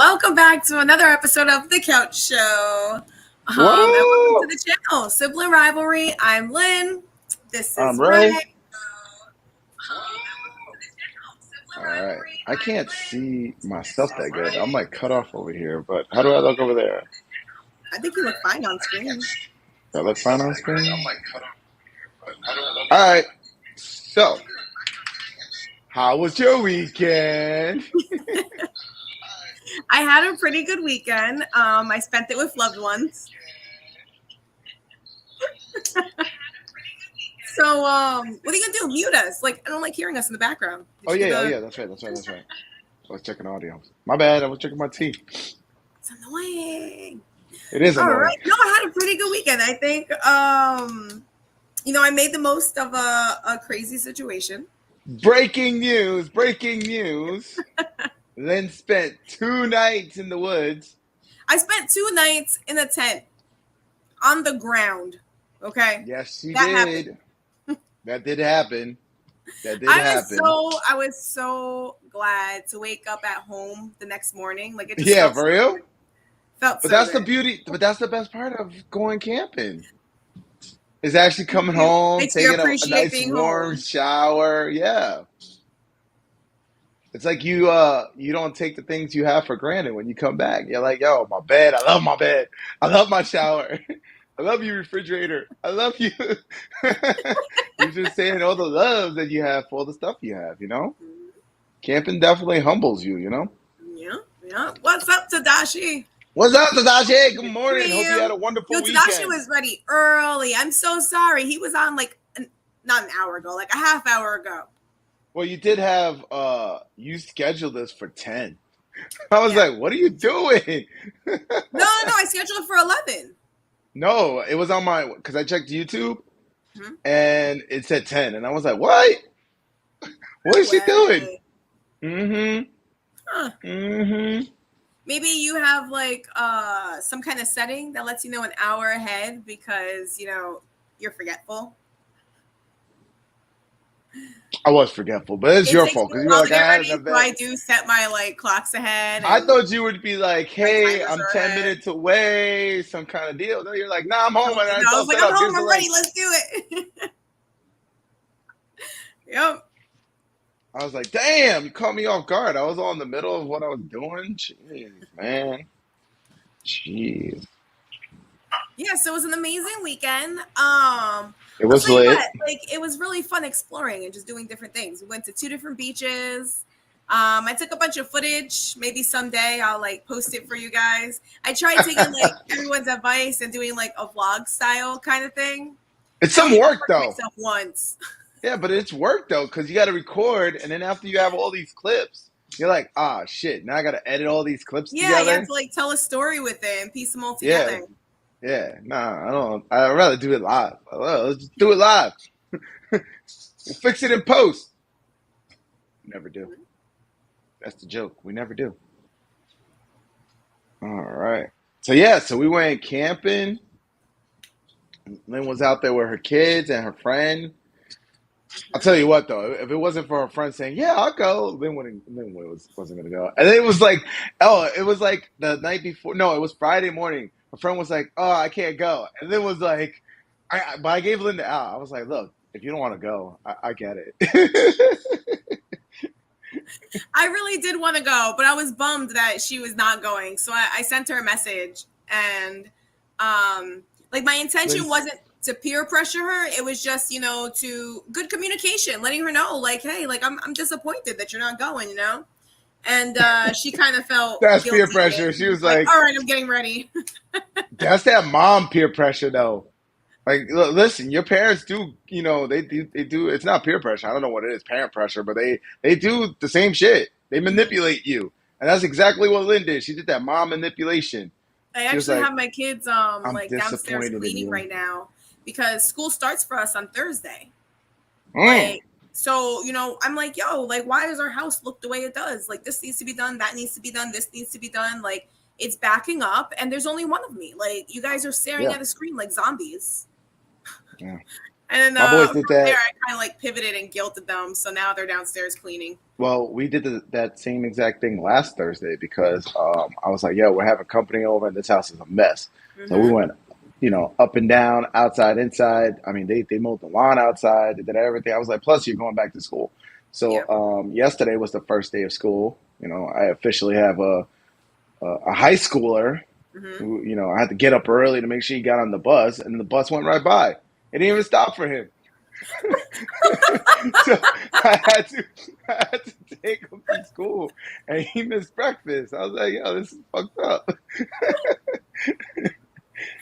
Welcome back to another episode of The Couch Show. And welcome to the channel, Sibling Rivalry. I'm Lynn. This is Ray. Ray. All right. I can't see myself that good. I'm like cut off over here, but how do I look over there? I think you look fine on screen. Do I look fine on screen? All right. So, how was your weekend? I had a pretty good weekend. I spent it with loved ones. So, what are you gonna do? Mute us? Like, I don't like hearing us in the background. Yeah. That's right. I was checking audio. My bad. I was checking my teeth. It's annoying. It is annoying. All right. No, I had a pretty good weekend. I think, I made the most of a crazy situation. Breaking news. Lynn spent 2 nights in the woods. I spent 2 nights in a tent on the ground. Okay. Yes, she did. Happened. That did happen. I was so glad to wake up at home the next morning. Like, it just felt for real. Felt but so that's good. the beauty. But that's the best part of going camping. Is actually coming home, taking a nice warm shower. Yeah. It's like you don't take the things you have for granted when you come back. You're like, yo, my bed. I love my bed. I love my shower. I love you, refrigerator. I love you. You're just saying all the love that you have for all the stuff you have, you know? Camping definitely humbles you, you know? Yeah. What's up, Tadashi? What's up, Tadashi? Good morning. Hope you had a wonderful weekend. Tadashi was ready early. I'm so sorry. He was on not an hour ago, like a half hour ago. Well, you did have, you scheduled this for 10. I was like, what are you doing? No, I scheduled it for 11. No, it was on because I checked YouTube and it said 10. And I was like, what? What is she doing? Huh. Maybe you have some kind of setting that lets you know an hour ahead because, you're forgetful. I was forgetful, but it's your fault because you were like, I had an event. So I do set my clocks ahead. I thought you would be like, hey, I'm 10 minutes away, some kind of deal. No, you're like, nah, I'm home. I was like, I'm home, I'm ready, let's do it. Yep. I was like, damn, you caught me off guard. I was all in the middle of what I was doing. Jeez, man. Jeez. Yeah, so it was an amazing weekend. It was lit. It was really fun exploring and just doing different things. We went to 2 different beaches. I took a bunch of footage. Maybe someday I'll post it for you guys. I tried taking everyone's advice and doing a vlog style kind of thing. It's some work though. Myself once. Yeah, but it's work though because you got to record, and then after you have all these clips, you're like, ah, shit. Now I got to edit all these clips together. Yeah, you have to tell a story with it and piece them all together. Yeah, nah, I don't. I'd rather do it live. Let's just do it live. We'll fix it in post. Never do. That's the joke. We never do. All right. So we went camping. Lynn was out there with her kids and her friend. I'll tell you what though, if it wasn't for her friend saying, "Yeah, I'll go," Lynn wasn't gonna go. And then it was like the night before. No, it was Friday morning. My friend was like, "Oh, I can't go," and then was like, but I gave Lynn the out. I was like, "Look, if you don't want to go, I get it." I really did want to go, but I was bummed that she was not going. So I sent her a message, and my intention wasn't to peer pressure her. It was just, to good communication, letting her know, hey, I'm disappointed that you're not going, And she kind of felt that's peer pressure. She was like, all right, I'm getting ready. That's that mom peer pressure though. Listen, your parents do, they do. It's not peer pressure. I don't know what it is, parent pressure, but they do the same shit. They manipulate you. And that's exactly what Lynn did. She did that mom manipulation. I actually have my kids downstairs cleaning right now because school starts for us on Thursday. So, I'm like, yo, why does our house look the way it does? This needs to be done. That needs to be done. This needs to be done. It's backing up and there's only one of me. You guys are staring at a screen like zombies. Yeah. And then My boys from did there, that. I kind of like pivoted and guilted them. So now they're downstairs cleaning. Well, we did that same exact thing last Thursday because I was like, "Yo, we're having company over, and this house is a mess." So we Mm-hmm. went, up and down, outside, inside. I mean, they mowed the lawn outside, they did everything. I was like, "Plus, you're going back to school." Yeah. So yesterday was the first day of school. I officially have a high schooler Mm-hmm. who, I had to get up early to make sure he got on the bus, and the bus went right by. It didn't even stop for him. So I had to I had to take him to school, and he missed breakfast. I was like, "Yo, this is fucked up.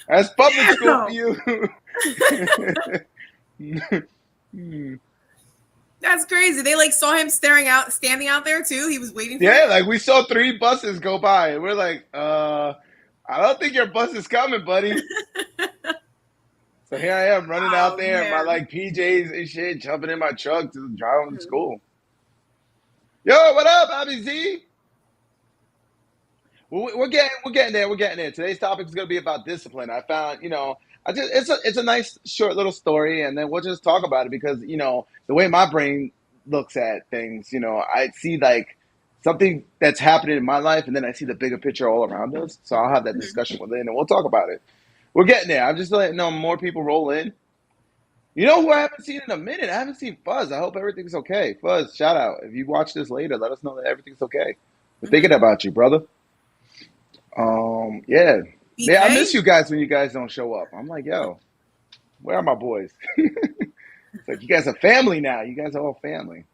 That's public school for Damn. you." That's crazy. They like saw him standing out there too. He was waiting for Yeah, it. like we saw 3 buses go by, and we're like, I don't think your bus is coming, buddy." So here I am running out Oh there in my man. like PJs and shit, jumping in my truck to drive him to school. Yo, what up, Abby Z? We're getting there. We're getting there. Today's topic is going to be about discipline. I found, it's a nice short little story, and then we'll just talk about it because the way my brain looks at things, I see like something that's happening in my life, and then I see the bigger picture all around us. So I'll have that Mhm. discussion with Lynn, and we'll talk about it. We're getting there. I'm just letting more people roll in. You know who I haven't seen in a minute? I haven't seen Fuzz. I hope everything's okay. Fuzz, shout out. If you watch this later, let us know that everything's okay. We're thinking Mhm. about you, brother. Yeah. Yeah, I miss BK. you guys when you guys don't show up. I'm like, yo, where are my boys? It's like you guys are family now. You guys are all family.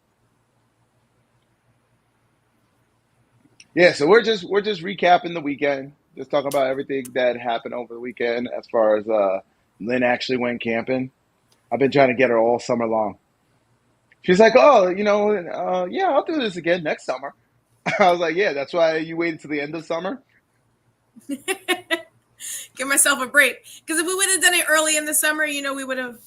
Yeah, so we're just recapping the weekend. Just talking about everything that happened over the weekend as far as Lynn actually went camping. I've been trying to get her all summer long. She's like, "Oh, yeah, I'll do this again next summer." I was like, "Yeah, that's why you waited till the end of summer." Give myself a break. Because if we would have done it early in the summer, we would have,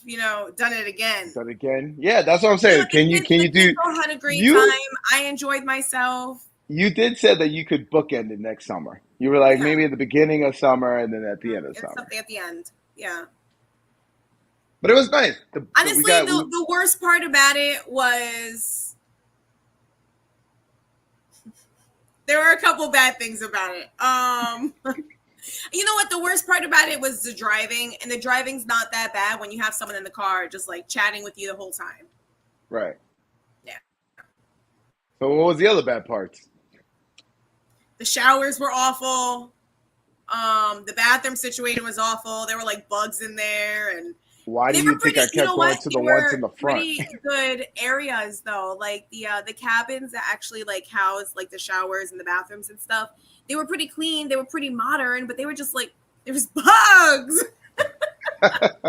done it again. Done again? Yeah, that's what I'm You know, saying. Can you can the you kids do all had a great time. you I enjoyed myself. you did say that you could bookend it next summer. You were like Yeah. maybe at the beginning of summer and then at the Mhm. end of And summer. something at the end. Yeah. But it was nice. We Honestly, got the worst part about it was there were a couple bad things about it. You know what? The worst part about it was the driving, and the driving's not that bad when you have someone in the car just like chatting with you the whole time. right. Yeah. So what was the other bad parts? The showers were awful. The bathroom situation was awful. There were like bugs in there, and Why do they you were think pretty. I You kept know going what? to They the ones in were the front? pretty good areas though. Like the cabins that actually like house like the showers and the bathrooms and stuff. They were pretty clean. They were pretty modern, but they were just like there was bugs. That's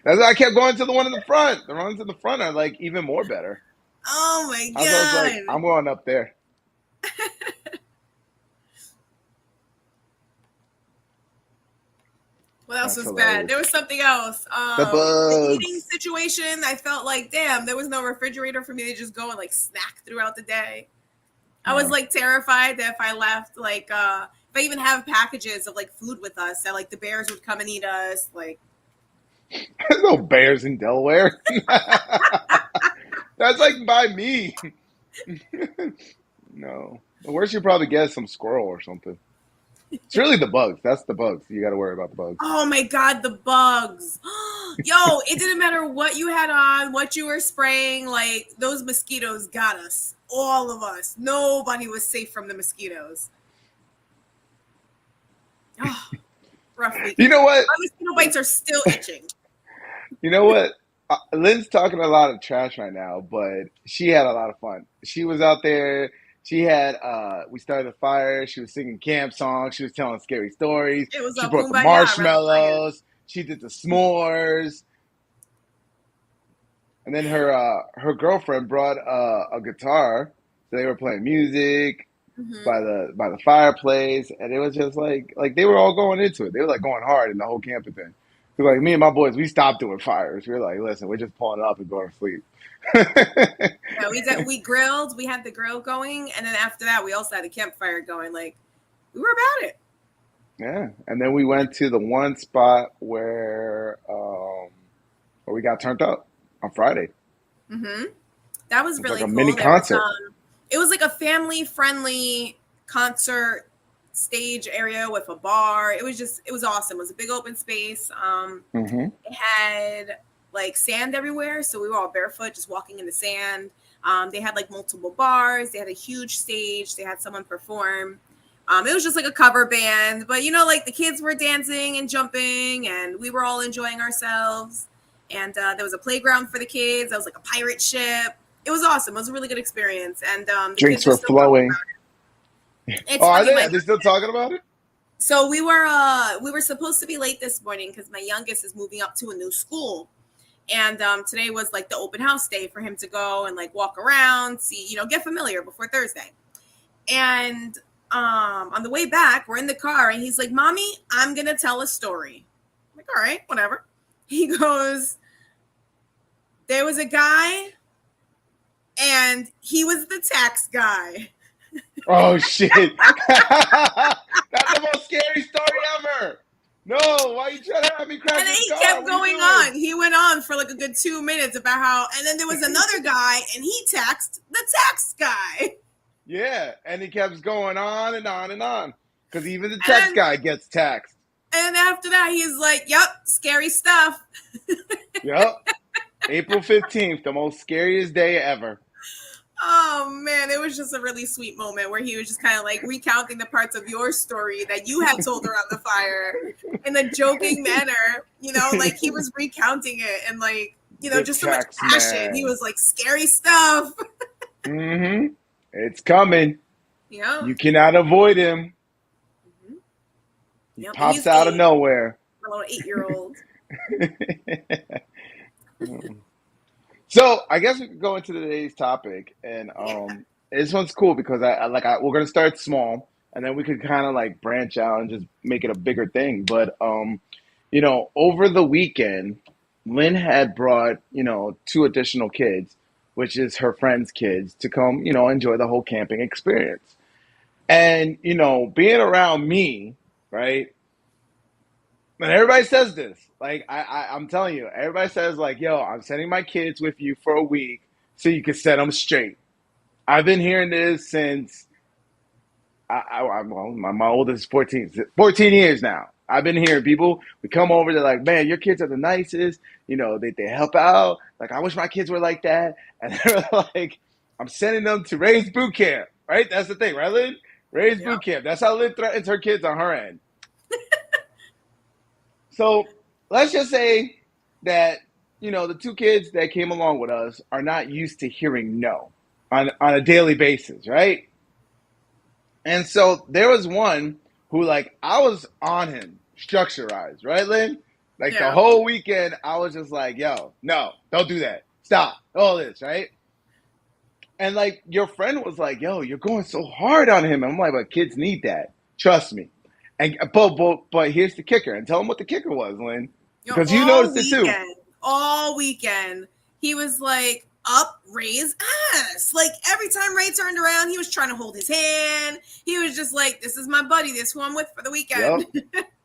why I kept going to the one in the front. The ones in the front are like even more better. Oh my I was like, god. I'm going up there. What else That's was bad? hilarious. There was something else. The The eating bugs. situation. I felt like, damn, there was no refrigerator for me to just go and like snack throughout the day. I was No. like terrified that if I left, like, if I even have packages of like food with us, that like the bears would come and eat us. Like, There's no bears in Delaware. That's like by me. No. The worst you probably get is some squirrel or something. It's really the bugs. That's the bugs. You got to worry about the bugs. oh my god, the bugs. Yo, it didn't matter what you had on, what you were spraying. Like those mosquitoes got us, all of us. Nobody was safe from the mosquitoes. Oh, rough You weekend. know what? My mosquito bites are still itching. You know what? Lynn's talking a lot of trash right now, but she had a lot of fun. She was out there. She had, we started a fire. She was singing camp songs. She was telling scary stories. It was She a brought the kumbaya around the fire. marshmallows. She did the s'mores. And then her girlfriend brought a guitar. So they were playing music Hmm. by the fireplace, and it was just like they were all going into it. They were like going hard in the whole camping thing. Because like me and my boys, we stopped doing fires. We were like, listen, we're just pulling up and going to sleep. Yeah, we grilled. We had the grill going, and then after that, we also had a campfire going. Like we were about it. Yeah, and then we went to the one spot where but we got turned up on Friday. Mm-hmm. That was It's like really a mini cool. There was concert. it was like a family friendly concert stage area with a bar. It was awesome. It was a big open space. Mm-hmm. It had like sand everywhere, so we were all barefoot just walking in the sand. They had like multiple bars. They had a huge stage. They had someone perform. It was just like a cover band, but like the kids were dancing and jumping, and we were all enjoying ourselves. And there was a playground for the kids. There was like a pirate ship. It was awesome. It was a really good experience, and the Drinks kids are were still talking flowing. about it. It's Oh, are funny. they? Are they still talking about it? So we were supposed to be late this morning because my youngest is moving up to a new school. And today was like the open house day for him to go and like walk around, see, get familiar before Thursday. And on the way back, we're in the car and he's like, "Mommy, I'm going to tell a story." I'm like, "All right, whatever." He goes, "There was a guy and he was the tax guy." Oh, shit. That's the most scary story ever. No, why are you trying to have me crash And then this he car? kept What are you going doing? on. He went on for like a good 2 minutes about how, and then there was another guy and he taxed the tax guy. Yeah, and he kept going on and on and on. Because even the tax guy gets taxed. And after that, he's like, "Yep, scary stuff." Yep. April 15th, the most scariest day ever. Oh man, it was just a really sweet moment where he was just kind of like recounting the parts of your story that you had told around the fire in a joking manner, like he was recounting it and like, just so much passion. Man. He was like, "Scary stuff." Mm-hmm. It's coming. Yeah. You cannot avoid him. Mm-hmm. He pops out of nowhere. A little 8-year-old. So I guess we could go into today's topic, and this one's cool because we're gonna start small, and then we could kind of like branch out and just make it a bigger thing. But over the weekend, Lynn had brought 2 additional kids, which is her friend's kids, to come enjoy the whole camping experience. And being around me, right? And everybody says this. Like I'm telling you, everybody says like, "Yo, I'm sending my kids with you for a week so you can set them straight." I've been hearing this since my oldest is 14 years now. I've been hearing people. We come over, they're like, "Man, your kids are the nicest. They help out. Like, I wish my kids were like that." And they're like, "I'm sending them to Ray's boot camp." Right? That's the thing, right, Lynn? Ray's boot camp. That's how Lynn threatens her kids on her end. So let's just say that, the 2 kids that came along with us are not used to hearing no on a daily basis, right? And so there was one who, like, I was on him, structurized, right, Lynn? Like, the whole weekend, I was just like, "Yo, no, don't do that. Stop. All this," right? And, like, your friend was like, "Yo, you're going so hard on him." And I'm like, "But kids need that. Trust me." And but here's the kicker. And tell them what the kicker was, Lynn. Because you noticed it too. All weekend, he was like up Ray's ass. Like every time Ray turned around, he was trying to hold his hand. He was just like, "This is my buddy. This is who I'm with for the weekend."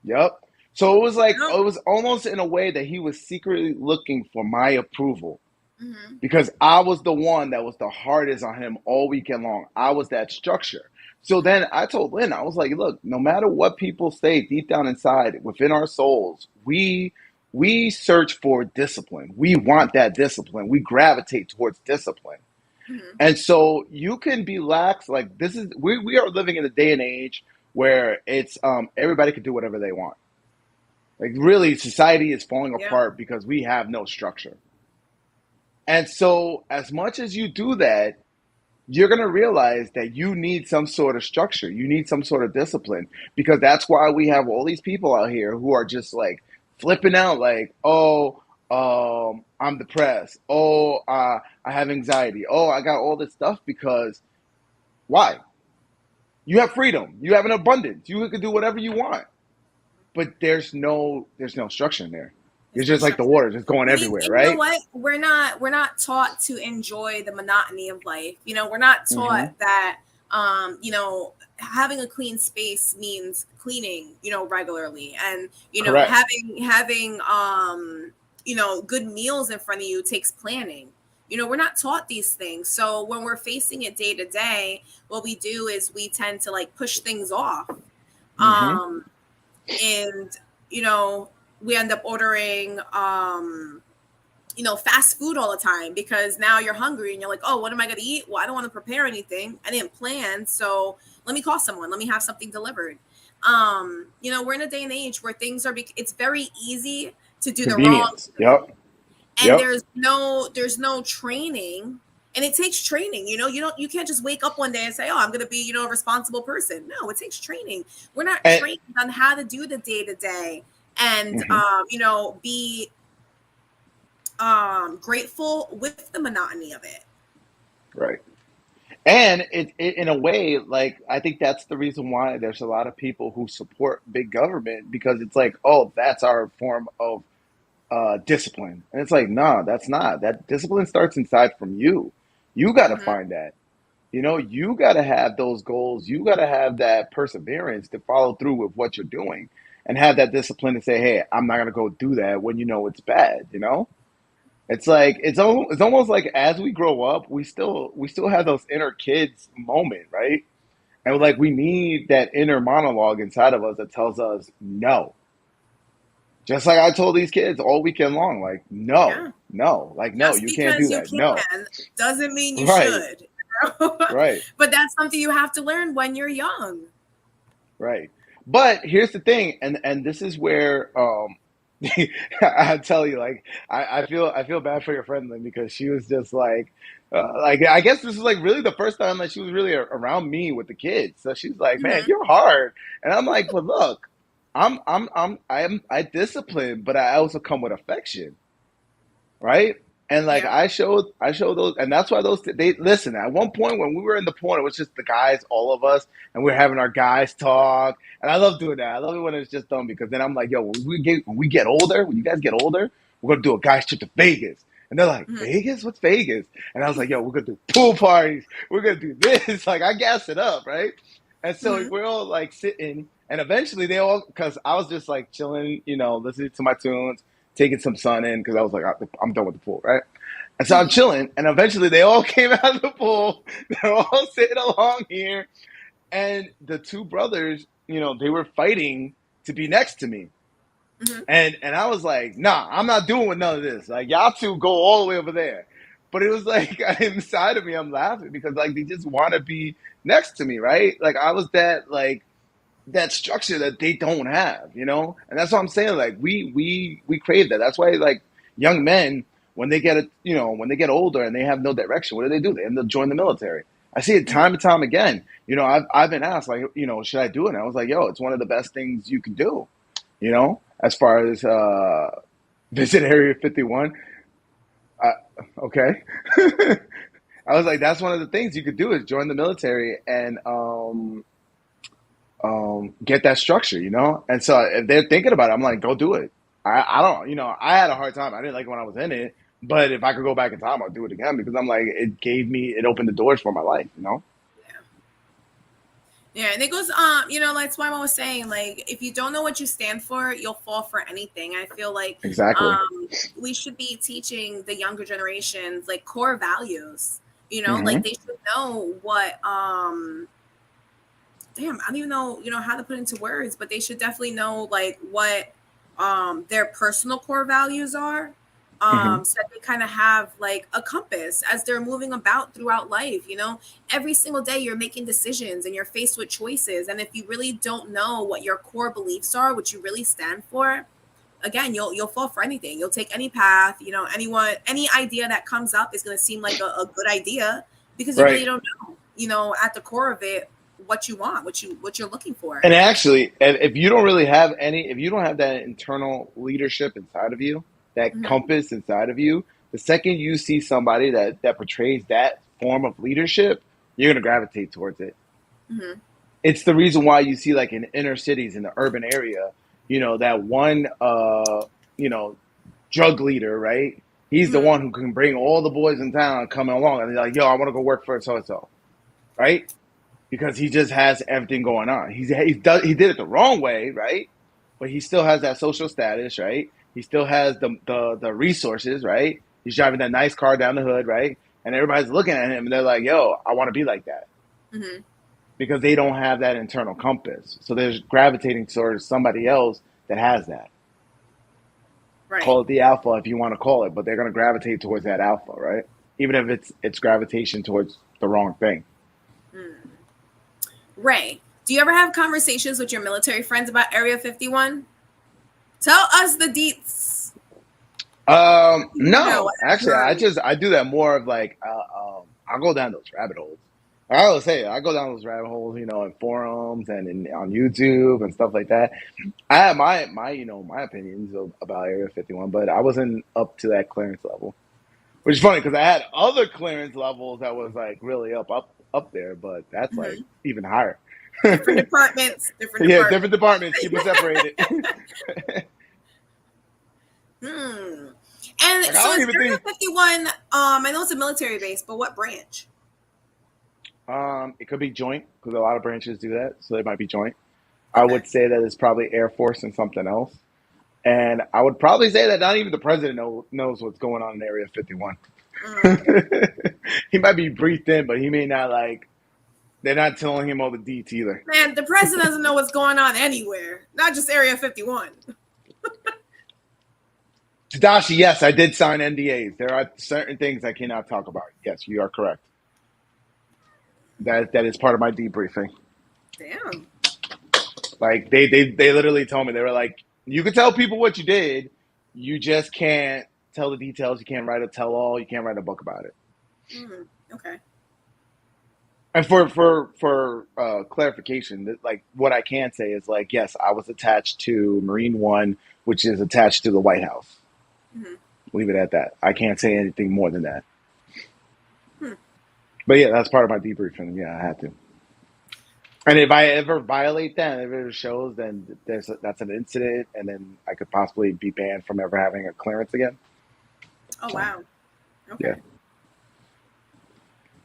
Yep. So it was like, it was almost in a way that he was secretly looking for my approval. Mm-hmm. Because I was the one that was the hardest on him all weekend long. I was that structure. So then I told Lynn, I was like, "Look, no matter what people say deep down inside, within our souls, we search for discipline. We want that discipline. We gravitate towards discipline." Mm-hmm. And so you can be lax. Like we are living in a day and age where it's everybody can do whatever they want. Like really, society is falling apart because we have no structure. And so as much as you do that, you're going to realize that you need some sort of structure. You need some sort of discipline, because that's why we have all these people out here who are just like flipping out like, "Oh, I'm depressed. Oh, I have anxiety. Oh, I got all this stuff." Because why? You have freedom. You have an abundance. You can do whatever you want. But there's no structure in there. It's just like the water just going everywhere, right? You know what? We're not taught to enjoy the monotony of life. We're not taught that having a clean space means cleaning, regularly, and Correct. having good meals in front of you takes planning. We're not taught these things. So when we're facing it day to day, what we do is we tend to like push things off. Mm-hmm. And, we end up ordering, fast food all the time because now you're hungry and you're like, oh, what am I going to eat? Well, I don't want to prepare anything. I didn't plan. So let me call someone. Let me have something delivered. We're in a day and age where it's very easy to do the wrong Convenience. Yep. and there's no training, and it takes training. You can't just wake up one day and say, oh, I'm going to be a responsible person. No, it takes training. We're not trained on how to do the day to day and be grateful with the monotony of it. Right. And it in a way, like, I think that's the reason why there's a lot of people who support big government, because it's like, oh, that's our form of discipline. And it's like, no, that's not. That discipline starts inside from you. You got to Mm-hmm. find that. You got to have those goals. You got to have that perseverance to follow through with what you're doing and have that discipline to say, hey, I'm not going to go do that when it's bad. It's like it's almost like as we grow up, we still have those inner kids moment, right? And like we need that inner monologue inside of us that tells us no. Just like I told these kids all weekend long, like no, Yeah. no, like no, Just you can't do because you that. No. can doesn't mean you Right, should. right, But that's something you have to learn when you're young. right. But here's the thing, and this is where I tell you, like I feel bad for your friend Lynn, because she was just like I guess this is like really the first time that she was really around me with the kids. So she's like, man, Mm-hmm. you're hard, and I'm like, but look, I discipline, but I also come with affection, right? And like Yeah. I showed those, and that's why they listen. At one point when we were in the point, it was just the guys, all of us, and we are having our guys talk. And I love doing that. I love it when it's just done, because then I'm like, yo, when we get older, when you guys get older, we're gonna do a guys trip to Vegas. And they're like, Mm-hmm. Vegas? What's Vegas? And I was like, yo, we're gonna do pool parties. We're gonna do this. Like I gas it up, right? And so Mm-hmm. we're all like sitting, and eventually because I was just like chilling, listening to my tunes, taking some sun in, because I was like, I'm done with the pool, right? And so I'm Mm-hmm. chilling, and eventually they all came out of the pool. They're all sitting along here, and the two brothers, they were fighting to be next to me. Mm-hmm. And I was like, nah, I'm not doing none of this. Like, y'all two go all the way over there. But it was like inside of me, I'm laughing because like they just want to be next to me, right? Like I was that structure that they don't have. And that's what I'm saying. Like we crave that. That's why like young men, when they get older and they have no direction, what do? They end up joining the military. I see it time and time again. I've been asked like, should I do it? And I was like, yo, it's one of the best things you can do. As far as visit Area 51. Uh, okay. I was like, that's one of the things you could do is join the military and get that structure. And so if they're thinking about it, I'm like, go do it. I don't, I had a hard time. I didn't like it when I was in it, but if I could go back in time, I'll do it again, because I'm like, it opened the doors for my life. Yeah, and it goes, that's why I was saying, like, if you don't know what you stand for, you'll fall for anything. I feel like Exactly. we should be teaching the younger generations, like, core values, like Hmm. they should know what, damn, I don't even know, how to put into words, but they should definitely know, like, what their personal core values are. Hmm. So that they kind of have like a compass as they're moving about throughout life. Every single day you're making decisions and you're faced with choices. And if you really don't know what your core beliefs are, what you really stand for, again, you'll fall for anything. You'll take any path. Any idea that comes up is going to seem like a good idea because you really Right. don't know. At the core of it, what you want, what you're looking for. And actually, if you don't really have if you don't have that internal leadership inside of you, that Mm-hmm. compass inside of you, the second you see somebody that portrays that form of leadership, you're going to gravitate towards it. Mm-hmm. It's the reason why you see, like, in inner cities, in the urban area, that one, you know, drug leader, right? He's the Mm-hmm. one who can bring all the boys in town coming along, and they're like, yo, I want to go work for so and so, right? Because he just has everything going on. He did it the wrong way, right? But he still has that social status, right? He still has the resources, right? He's driving that nice car down the hood, right? And everybody's looking at him and they're like, yo, I want to be like that. Mm-hmm. Because they don't have that internal compass. So they're gravitating towards somebody else that has that. Right. Call it the alpha if you want to call it, but they're going to gravitate towards that alpha, right? Even if it's gravitation towards the wrong thing. Mm. Right. Do you ever have conversations with your military friends about Area 51? Tell us the deets. No, actually, I do that more of like, I'll go down those rabbit holes. I always say I go down those rabbit holes, in forums and on YouTube and stuff like that. I have my my opinions about Area 51, but I wasn't up to that clearance level, which is funny because I had other clearance levels that was like really up there, but that's like even higher. Different departments. Yeah, different departments. Keep them separated. And like, so is Area 51, I know it's a military base, but what branch? It could be joint because a lot of branches do that, so it might be joint. Okay. I would say that it's probably Air Force and something else. And I would probably say that not even the president knows what's going on in Area 51. He might be briefed in, but he may not they're not telling him all the deets either. Man, the president doesn't know what's going on anywhere, not just Area 51. Tadashi, yes, I did sign NDAs. There are certain things I cannot talk about. Yes, you are correct. That is part of my debriefing. Damn. Like they literally told me, they were like, you can tell people what you did, you just can't tell the details. You can't write a tell-all. You can't write a book about it. Okay. And for clarification, like what I can say is like, yes, I was attached to Marine One, which is attached to the White House. Leave it at that. I can't say anything more than that. But yeah, that's part of my debriefing. Yeah, I had to. And if I ever violate that, if it shows, then that's an incident, and then I could possibly be banned from ever having a clearance again. Oh, so, wow. Okay. Yeah.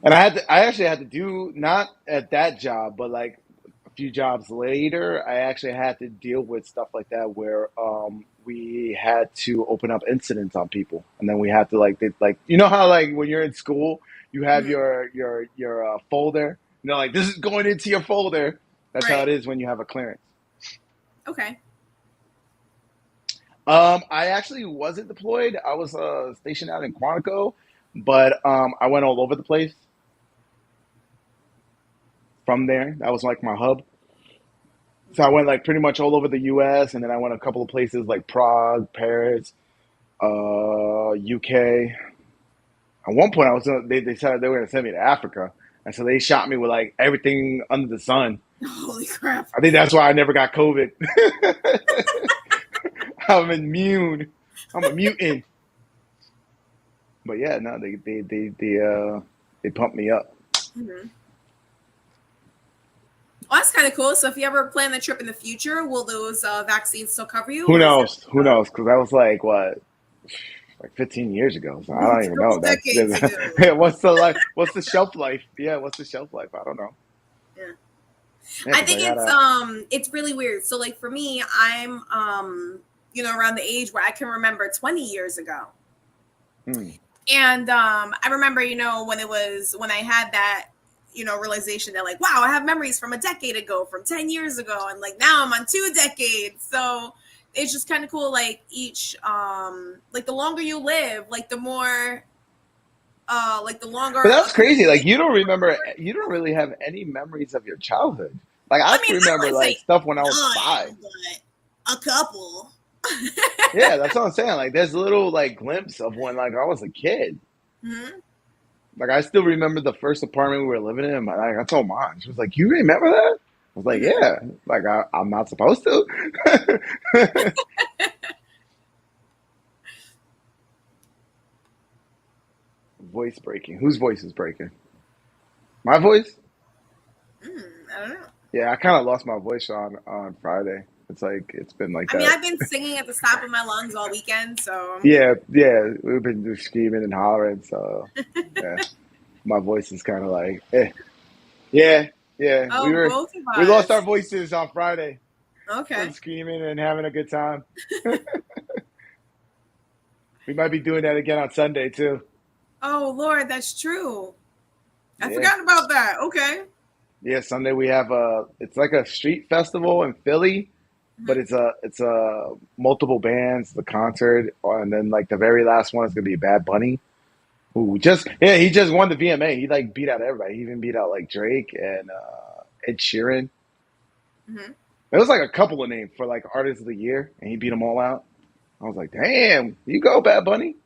And I actually had to do, not at that job, but like a few jobs later, I actually had to deal with stuff like that where we had to open up incidents on people, and then we had to how like when you're in school, you have your folder. Like, this is going into your folder. That's right. How it is when you have a clearance. Okay. I actually wasn't deployed. I was stationed out in Quantico, but I went all over the place from there. That was like my hub. So I went like pretty much all over the U.S., and then I went a couple of places like Prague, Paris, UK. At one point, they decided they were going to send me to Africa. And so they shot me with like everything under the sun. Holy crap. I think that's why I never got COVID. I'm immune. I'm a mutant. But yeah, no, they pumped me up. Well, that's kind of cool. So if you ever plan the trip in the future, will those vaccines still cover you? Who knows? Who knows? Because that was like, what? Like 15 years ago, so I don't even know. What's the shelf life? Yeah, what's the shelf life? I don't know. Yeah, I think it's really weird. So like for me, I'm around the age where I can remember 20 years ago. And I remember, when I had that, realization that like, wow, I have memories from a decade ago, from 10 years ago, and like now I'm on 2 decades. So it's just kind of cool. Like each, like the longer you live, like the more, like the longer. But that's crazy. Like you don't really have any memories of your childhood. Like I remember like stuff when I was 5. A couple. Yeah, that's what I'm saying. Like there's a little like glimpse of when like I was a kid. Like I still remember the first apartment we were living in. Like I told Mom, she was like, "You remember that?" I was like, yeah, like I'm not supposed to. Voice breaking. Whose voice is breaking? My voice? I don't know. Yeah, I kind of lost my voice on Friday. It's been like that. I've been singing at the top of my lungs all weekend, so. Yeah, we've been screaming and hollering, so yeah, my voice is kind of like, yeah. Oh, we lost our voices on Friday. Okay. Screaming and having a good time. We might be doing that again on Sunday too. Oh Lord, that's true. I Yeah. forgot about that. Okay. Yeah, Sunday we have it's like a street festival in Philly, but Mhm. it's multiple bands, the concert, and then like the very last one is gonna be Bad Bunny, who just yeah, he just won the VMA. He like beat out everybody. He even beat out like Drake and Ed Sheeran. Mhm. There was like a couple of names for like artist of the year, and he beat them all out. I was like, damn, you go, Bad Bunny.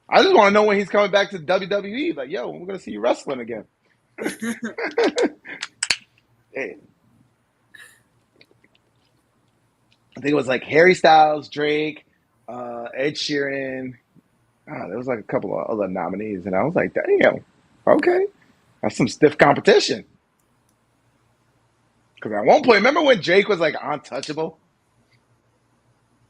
I just want to know when he's coming back to WWE. Like, yo, we're gonna see you wrestling again. Hey, I think it was like Harry Styles, Drake, Ed Sheeran. There was like a couple of other nominees, and I was like, damn, okay, that's some stiff competition. Because at one point, remember when Drake was like untouchable?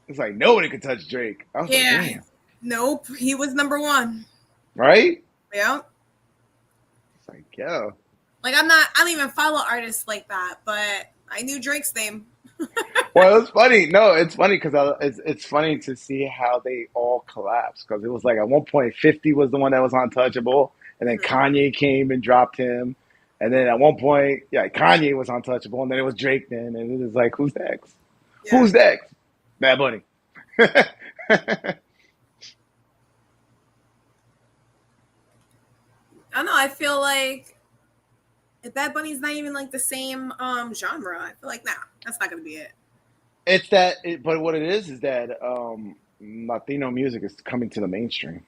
It's like nobody could touch Drake. I was like, Yeah. damn, Nope. He was number one. right? Yeah. It's like, yo. Like I'm not. I don't even follow artists like that, but I knew Drake's name. Well, it's funny. No, it's funny because it's funny to see how they all collapsed. Because it was like at one point, 50 was the one that was untouchable, and then Mhm. Kanye came and dropped him, and then at one point, yeah, Kanye was untouchable, and then it was Drake. Then and it was like, who's next? Yeah. Who's next? Bad Bunny. I don't know. I feel like if Bad Bunny's not even like the same genre, I feel like nah, that's not gonna be it. It's that, but what it is that Latino music is coming to the mainstream.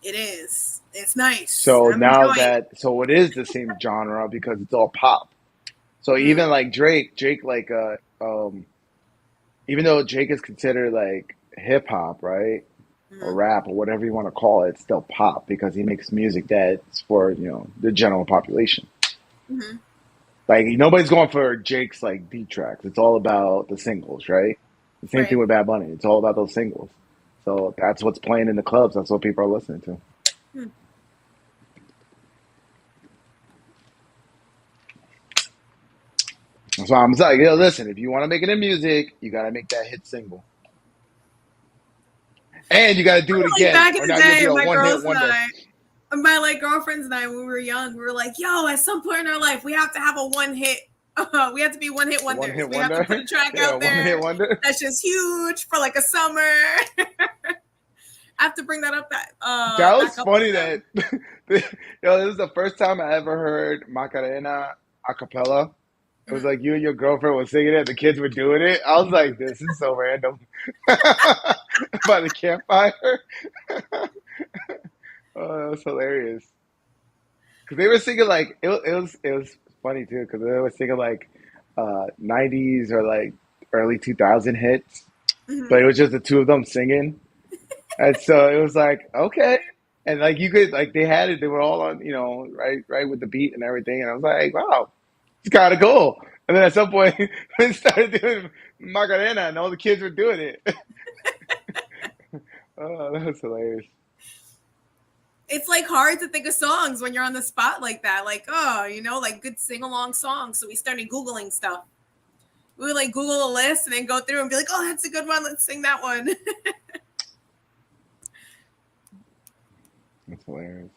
It is. It's nice. So I'm now enjoying that, so it is the same genre because it's all pop. So it. even like Drake like even though Drake is considered like hip hop, right? Or Mm-hmm. rap or whatever you want to call it, it's still pop because he makes music that's for, the general population. Mm-hmm. Like nobody's going for Jake's like deep tracks. It's all about the singles, right? The same thing Right. with Bad Bunny. It's all about those singles. So that's what's playing in the clubs. That's what people are listening to. Hmm. So I'm like, yo, listen, if you want to make it in music, you gotta make that hit single. And you gotta do it Like again, back in or the now you'll day, be a my one hit girls and wonder. my like girlfriends and I, when we were young, we were like, "Yo, at some point in our life, we have to have a one hit. We have to be one hit One wonders. hit We have to put wonder. a track Yeah, out one hit there wonder. that's just huge for like a summer." I have to bring that up That back was up with funny that them. yo, this is the first time I ever heard Macarena a cappella. It was Mhm. like you and your girlfriend were singing it, the kids were doing it. I was like, this is so random. By the campfire. Oh, that was hilarious. Because they were singing like it was funny too, because they were singing like 90s or like early 2000 hits, but Mhm. it was just the two of them singing. And so it was like, okay. And like you could like they had it, they were all on, right with the beat and everything. And I was like, wow, it's kinda cool. And then at some point we started doing Macarena and all the kids were doing it. Oh, that was hilarious. It's like hard to think of songs when you're on the spot like that. Like, oh, like good sing along songs. So we started Googling stuff. We would like Google a list and then go through and be like, oh, that's a good one. Let's sing that one. That's hilarious.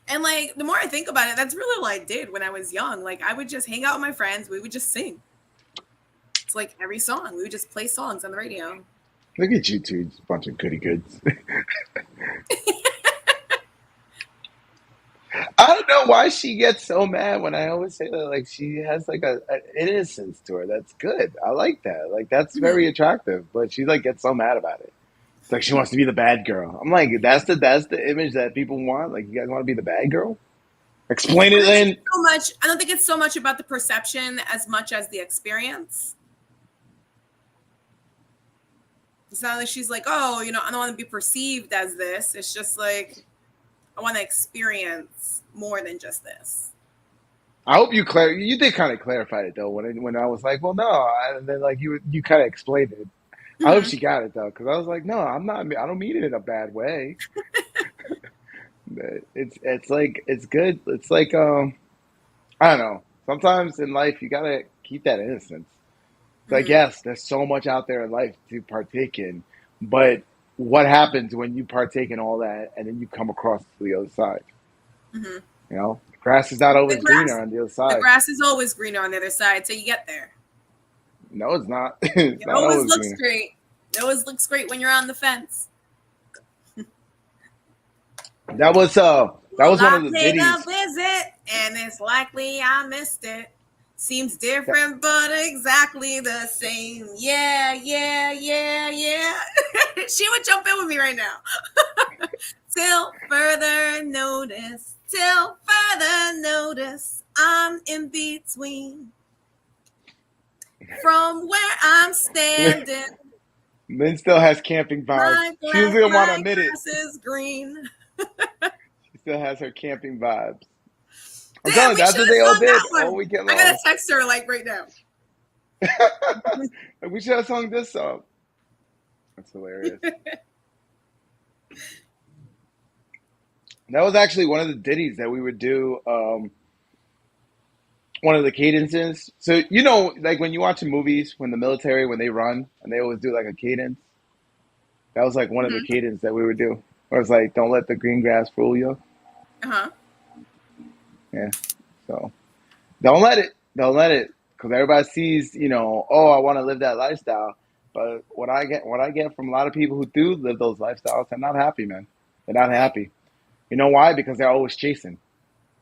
And like the more I think about it, that's really what I did when I was young. Like I would just hang out with my friends. We would just sing. It's like every song. We would just play songs on the radio. Look at you two, just a bunch of goody goods. I don't know why she gets so mad when I always say that. Like she has like an innocence to her. That's good. I like that. Like that's very Mhm. attractive. But she like gets so mad about it. It's like she wants to be the bad girl. I'm like, that's the image that people want. Like you guys want to be the bad girl? Explain I it don't think then. it's so much. I don't think it's so much about the perception as much as the experience. It's not like she's like, oh, I don't want to be perceived as this. It's just like I want to experience more than just this. I hope you did kind of clarify it though when I was like, well, no, and then like you kind of explained it. I hope Mm-hmm. she got it though, because I was like, no, I'm not. I don't mean it in a bad way. It's like it's good. It's like I don't know. Sometimes in life you gotta keep that innocence. It's like, yes, there's so much out there in life to partake in, but what happens when you partake in all that and then you come across to the other side? Mm-hmm. You know, grass is not The always greener grass, on the other the side. grass is always greener on the other side till you get there. No, it's not. It's It not always always looks greener. great. It always looks great when you're on the fence. That Well, was one I of the paid a ditties. visit, and it's likely I missed it. Seems That, different, but exactly the same. Yeah, yeah, yeah, yeah. She would jump in with me right now. Till further notice, till further notice, I'm in between. From where I'm standing, Lynn still has camping vibes. She doesn't even want to my admit it. grass is green. She still has her camping vibes. I'm Damn, telling you, we that's should what have they all sung that did all one. weekend I gotta long. text her like right now. We should have sung this song. That's hilarious. That was actually one of the ditties that we would do. One of the cadences. So you know, like when you watch movies, when the military when they run and they always do like a cadence. That was like one of the Mm-hmm. cadence that we would do. Where it's like, don't let the green grass fool you. Uh-huh. Yeah. So don't let it. Don't let it. Because everybody sees, you know, oh, I want to live that lifestyle. But what I get from a lot of people who do live those lifestyles, they're not happy, man. They're not Right. happy. You know why? Because they're always chasing.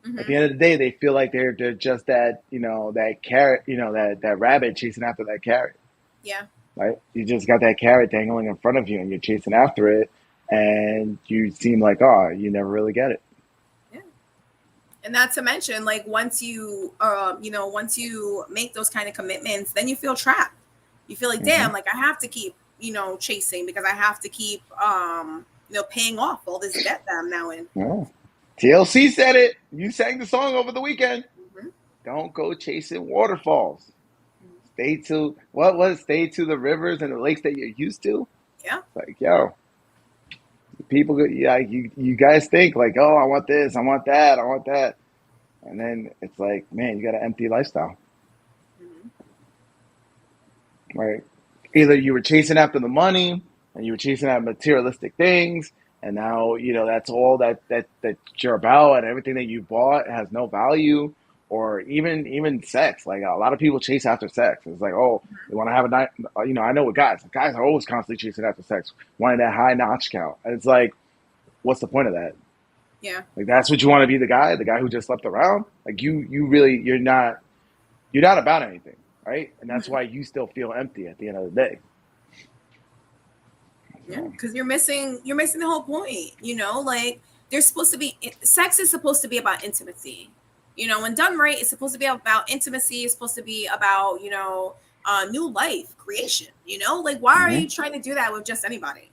At Mm-hmm. the end of the day, they feel like they're just that, you know, that carrot, you know, that rabbit chasing after that carrot. Yeah. Right? You just got that carrot dangling in front of you, and you're chasing after it, and you seem like, oh, you never really get it. Yeah. And not to mention, like once you make those kind of commitments, then you feel trapped. You feel like, Hmm. damn, like I have to keep, chasing because I have to keep, paying off all this debt that I'm now in. Yeah. TLC said it. You sang the song over the weekend. Mm-hmm. Don't go chasing waterfalls. Stay to what was stay to the rivers and the lakes that you're used to. Yeah. Like, yo, people, yeah, you guys think like, oh, I want this, I want that, I want that, and then it's like, man, you got an empty lifestyle, Mm-hmm. right? Either you were chasing after the money and you were chasing after materialistic things, and now you know that's all that you're about, and everything that you bought has no value, or even sex. Like a lot of people chase after sex. It's like, oh, they want to have a night. You know, I know with guys. Guys are always constantly chasing after sex, wanting that high notch count, and it's like, what's the point of that? Yeah. Like that's what you want to be, the guy who just slept around. Like you really you're not about anything, right? And that's Mm-hmm. why you still feel empty at the end of the day. Yeah, So, because you're missing the whole point. Like there's supposed to be sex is supposed to be about intimacy. When done right, it's supposed to be about intimacy. It's supposed to be about new life creation. Like why are hmm. you trying to do that with just anybody?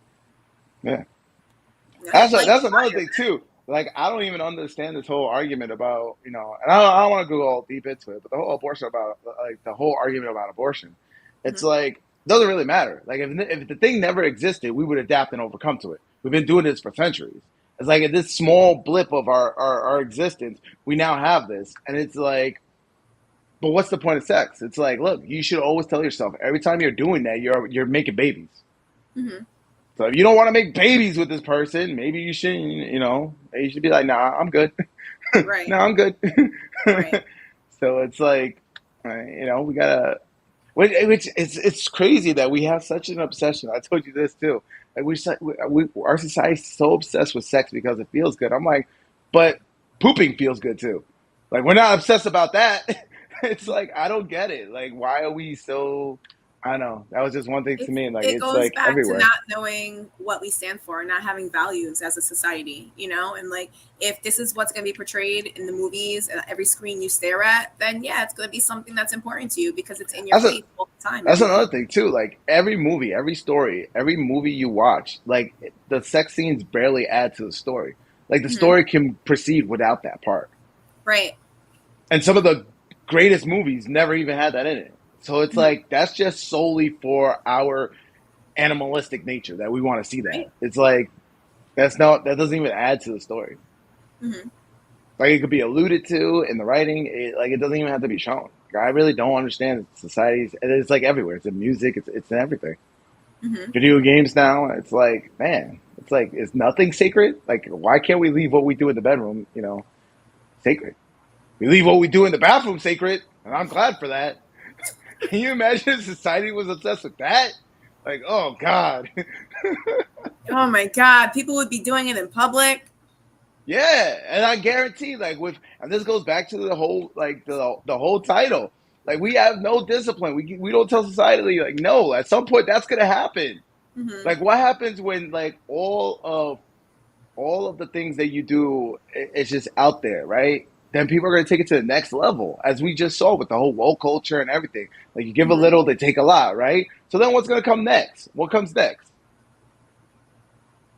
Yeah. Like That's another thing too. Like I don't even understand this whole argument about, you know, and I don't want to go all deep into it, but the whole abortion about like the whole argument about abortion, it's Mhm. like doesn't really matter. Like if the thing never existed, we would adapt and overcome to it. We've been doing this for centuries. It's like in this small blip of our existence, we now have this, and it's like, but what's the point of sex? It's like, look, you should always tell yourself every time you're doing that, you're making babies. Mhm. So if you don't want to make babies with this person, maybe you shouldn't, you know, you should be like, nah, I'm good. Right. No, I'm good. Right. So it's like, you know, we gotta, which it's crazy that we have such an obsession. I told you this too. Like our society's so obsessed with sex because it feels good. I'm like, but pooping feels good too. Like we're not obsessed about that. It's like I don't get it. Like why are we so? I don't know. That was just one thing to it, me. Like it it's goes like back to everywhere. not knowing what we stand for, not having values as a society, and like if this is what's going to be portrayed in the movies and every screen you stare at, then yeah, it's going to be something that's important to you because it's in your That's a face all the time, That's every day. another thing too. Like every movie, every story, every movie you watch, like the sex scenes barely add to the story. Like the Hmm. story can proceed without that part. Right. And some of the greatest movies never even had that in it. So it's Hmm. like that's just solely for our animalistic nature that we want to see that. Right. It's like that doesn't even add to the story. Hmm. Like it could be alluded to in the writing. It doesn't even have to be shown. Like, I really don't understand societies. And it's like everywhere. It's in music. It's in everything. Mm-hmm. Video games now. It's like, man. It's like, is nothing sacred? Like, why can't we leave what we do in the bedroom, sacred? We leave what we do in the bathroom sacred, and I'm glad for that. Can you imagine if society was obsessed with that? Like, oh God. Oh my God, people would be doing it in public. Yeah, and I guarantee, like and this goes back to the whole, like the whole title. Like we have no discipline. We don't tell society like no. At some point, that's gonna happen. Mm-hmm. Like what happens when like all of the things that you do, it's just out there, right? Then people are gonna take it to the next level, as we just saw with the whole woke culture and everything. Like you give a Mm-hmm. little, they take a lot, right? So then what's gonna come next? What comes next?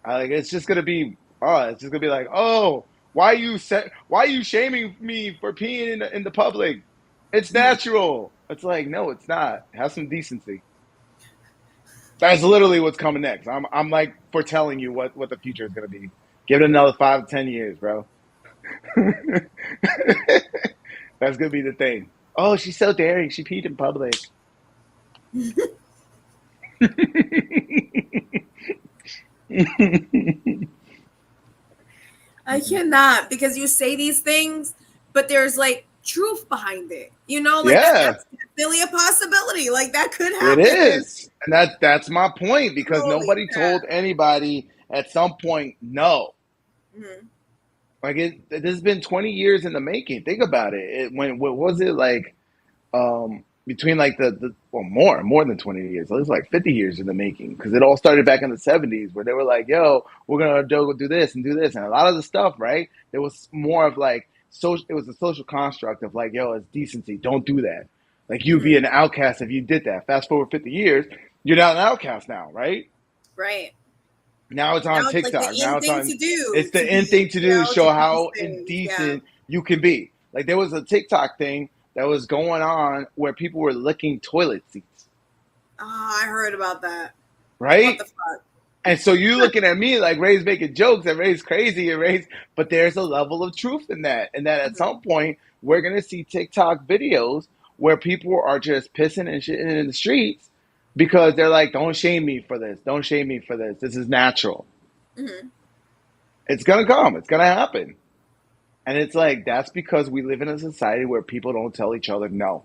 Like it's just gonna be it's just gonna be like, oh, why are you shaming me for peeing in the public? It's Mm-hmm. natural. It's like, no, it's not. Have some decency. That's literally what's coming next. I'm like foretelling you what the future is gonna be. Give it another 5 to 10 years, bro. That's gonna be the thing. Oh, she's so daring. She peed in public. I cannot, because you say these things, but there's like truth behind it. Like Yeah, that's really a possibility. Like that could it happen. is, and that's my point because Holy nobody crap. told anybody at some point no. Mm-hmm. Like this has been 20 years in the making. Think about it. What was it like? Between like the well more than 20 years. It was like 50 years in the making because it all started back in the 70s where they were like, "Yo, we're gonna do this and do this," and a lot of the stuff, right? There was more of like social. It was a social construct of like, "Yo, it's decency. Don't do that." Like you'd be Mm-hmm. an outcast if you did that. Fast forward 50 years, you're not an outcast now, right? Right. Now it's on Now it's like the TikTok. Now in it's thing on. to do It's to the in be, thing to do to to show how decent. Yeah. indecent you can be. Like there was a TikTok thing that was going on where people were licking toilet seats, Oh, I heard about that. What right? the fuck? And so you looking at me like Ray's making jokes and Ray's crazy and Ray's, but there's a level of truth in that, and that at Mm-hmm. some point we're gonna see TikTok videos where people are just pissing and shitting in the streets because they're like, "Don't shame me for this. Don't shame me for this. This is natural." Mm-hmm. It's gonna come. It's gonna happen. And it's like, that's because we live in a society where people don't tell each other no.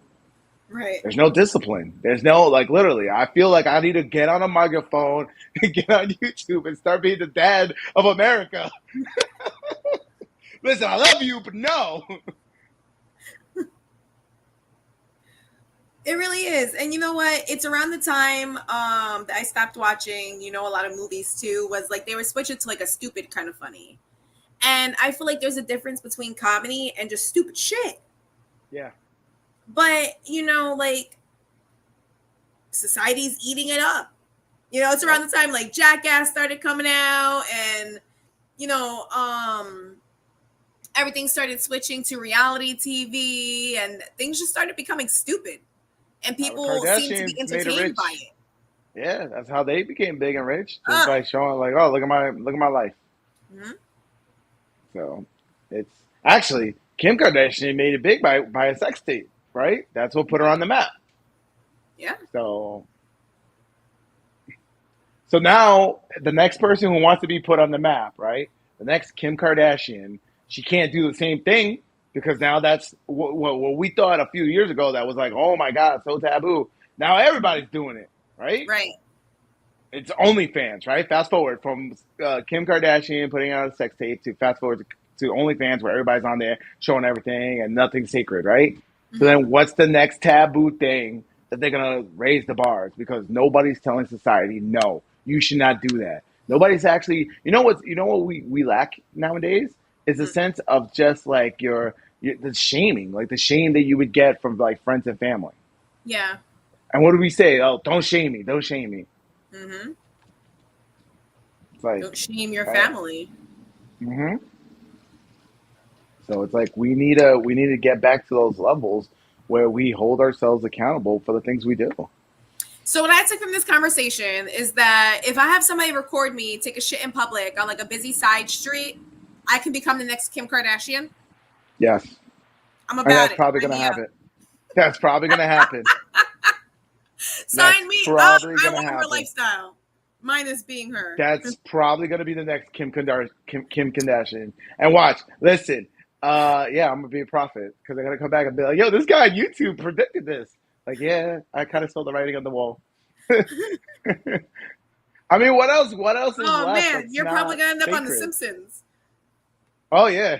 Right. There's no discipline. There's no, like, literally, I feel like I need to get on a microphone and get on YouTube and start being the dad of America. Listen, I love you, but no. It really is. And you know what? It's around the time that I stopped watching, a lot of movies too, was like they were switching to like a stupid kind of funny. And I feel like there's a difference between comedy and just stupid shit. Yeah. But, like society's eating it up. It's around the time like Jackass started coming out and, you know, everything started switching to reality TV and things just started becoming stupid. And How the people seem to be Kardashians made it entertained by rich. it. Yeah, that's how they became big and rich, just Uh, by showing like, oh, look at my life. mhm. So it's actually Kim Kardashian made it big by a sex tape, right? That's what put her on the map. Yeah. So now the next person who wants to be put on the map, right? The next Kim Kardashian, she can't do the same thing because now that's what we thought a few years ago that was like, oh my God, so taboo. Now everybody's doing it, right? Right. It's OnlyFans, right? Fast forward from Kim Kardashian putting out a sex tape to fast forward to OnlyFans where everybody's on there showing everything and nothing's sacred, right? So Mm-hmm. then what's the next taboo thing that they're going to raise the bars because nobody's telling society, no, you should not do that. Nobody's actually, what we lack nowadays is a Mm-hmm. sense of just like the shaming, like the shame that you would get from like friends and family. Yeah. And what do we say? Oh, don't shame me. Don't shame me. Mm-hmm. It's like, Don't shame your right. family. Mm-hmm. So it's like we need to get back to those levels where we hold ourselves accountable for the things we do. So what I took from this conversation is that if I have somebody record me take a shit in public on like a busy side street, I can become the next Kim Kardashian. Yes. I'm And about that's it. probably going to happen. That's probably going to happen. Sign me up. I want her lifestyle. Minus being her. That's probably going to be the next Kim Kardashian. And watch, listen. Yeah, I'm gonna be a prophet because I'm gonna come back and be like, "Yo, this guy on YouTube predicted this." Like, yeah, I kind of saw the writing on the wall. I mean, what else? What else is Oh left? man, That's you're probably not gonna end up on The sacred? Simpsons. Oh yeah.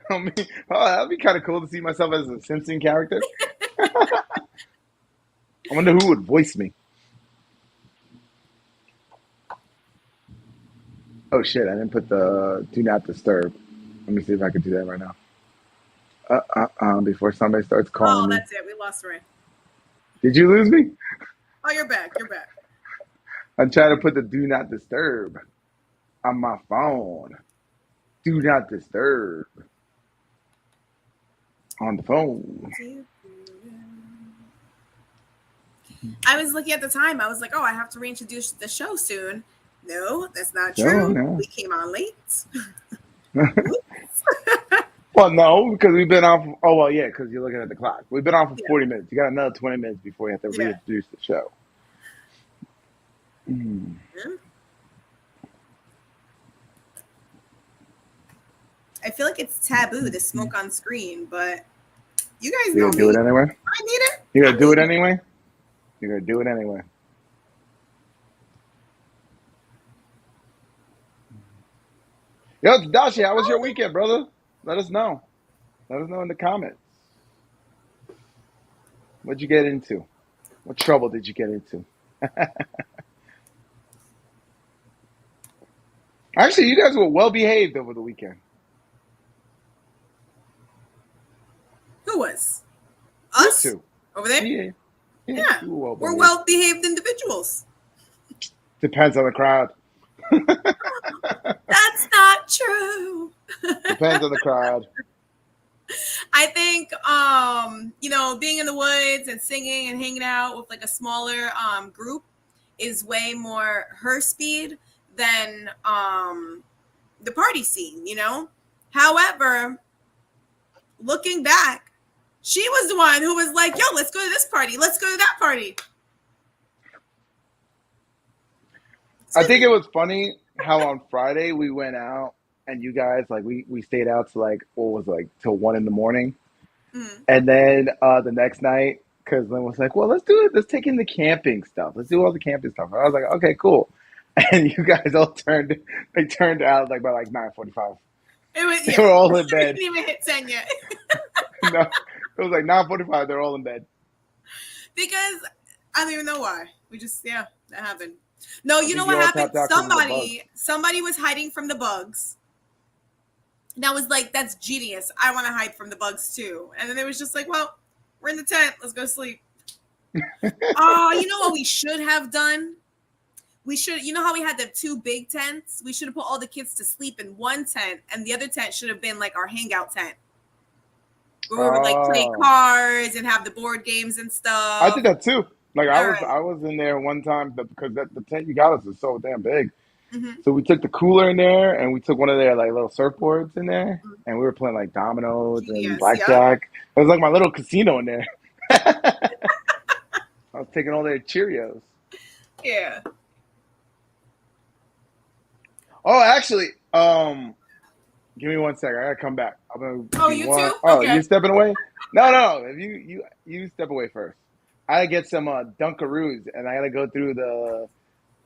I mean, oh, that'd be kind of cool to see myself as a Simpson character. I wonder who would voice me. Oh shit! I didn't put the do not disturb. Let me see if I can do that right now. Before somebody starts calling Oh, me. that's it. We lost Ray. Did you lose me? Oh, you're back. You're back. I'm trying to put the do not disturb on my phone. Do not disturb on the phone. I was looking at the time. I was like, oh, I have to reintroduce the show soon. No, that's not true. No. We came on late. Well, no, because we've been off. Oh, well, yeah, because you're looking at the clock. We've been off for 40 minutes. You got another 20 minutes before you have to reintroduce the show. Mm. I feel like it's taboo to smoke on screen, but you guys know me. Do it anyway? I need it. You're going to do it anyway? You're going to do it anyway. Yo, Tadashi, how was your weekend, brother? Let us know. Let us know in the comments. What'd you get into? What trouble did you get into? Actually, you guys were well behaved over the weekend. Who was? Us? You two. Over there? Yeah. We're well behaved individuals. Depends on the crowd. That's not true. Depends on the crowd. I think being in the woods and singing and hanging out with like a smaller group is way more her speed than the party scene, However, looking back, she was the one who was like, yo, let's go to this party. Let's go to that party. I think it was funny how on Friday we went out and you guys, like, we stayed out to till 1 a.m. Mm-hmm. And then the next night, because Lynn was like, well, let's do it. Let's take in the camping stuff. Let's do all the camping stuff. And I was like, okay, cool. And you guys all turned out by 9:45. They were all in bed. Didn't even hit 10 yet. No, it was like 9:45. They're all in bed. Because I don't even know why. That happened. No, you know what happened? Somebody was hiding from the bugs. And I was like, that's genius. I want to hide from the bugs too. And then it was just like, well, we're in the tent. Let's go sleep. Oh, you know what we should have done? How we had the 2 big tents? We should have put all the kids to sleep in one tent, and the other tent should have been like our hangout tent. Where we would play cards and have the board games and stuff. I did that too. I was in there one time because the tent you got us is so damn big. Mm-hmm. So we took the cooler in there and we took one of their little surfboards in there, mm-hmm. and we were playing dominoes and blackjack. It was like my little casino in there. I was taking all their Cheerios. Yeah. Oh, actually, give me 1 second. I gotta come back. I'm gonna you too? Oh, okay. You stepping away? No. If you step away first. I gotta get some Dunkaroos, and I gotta go through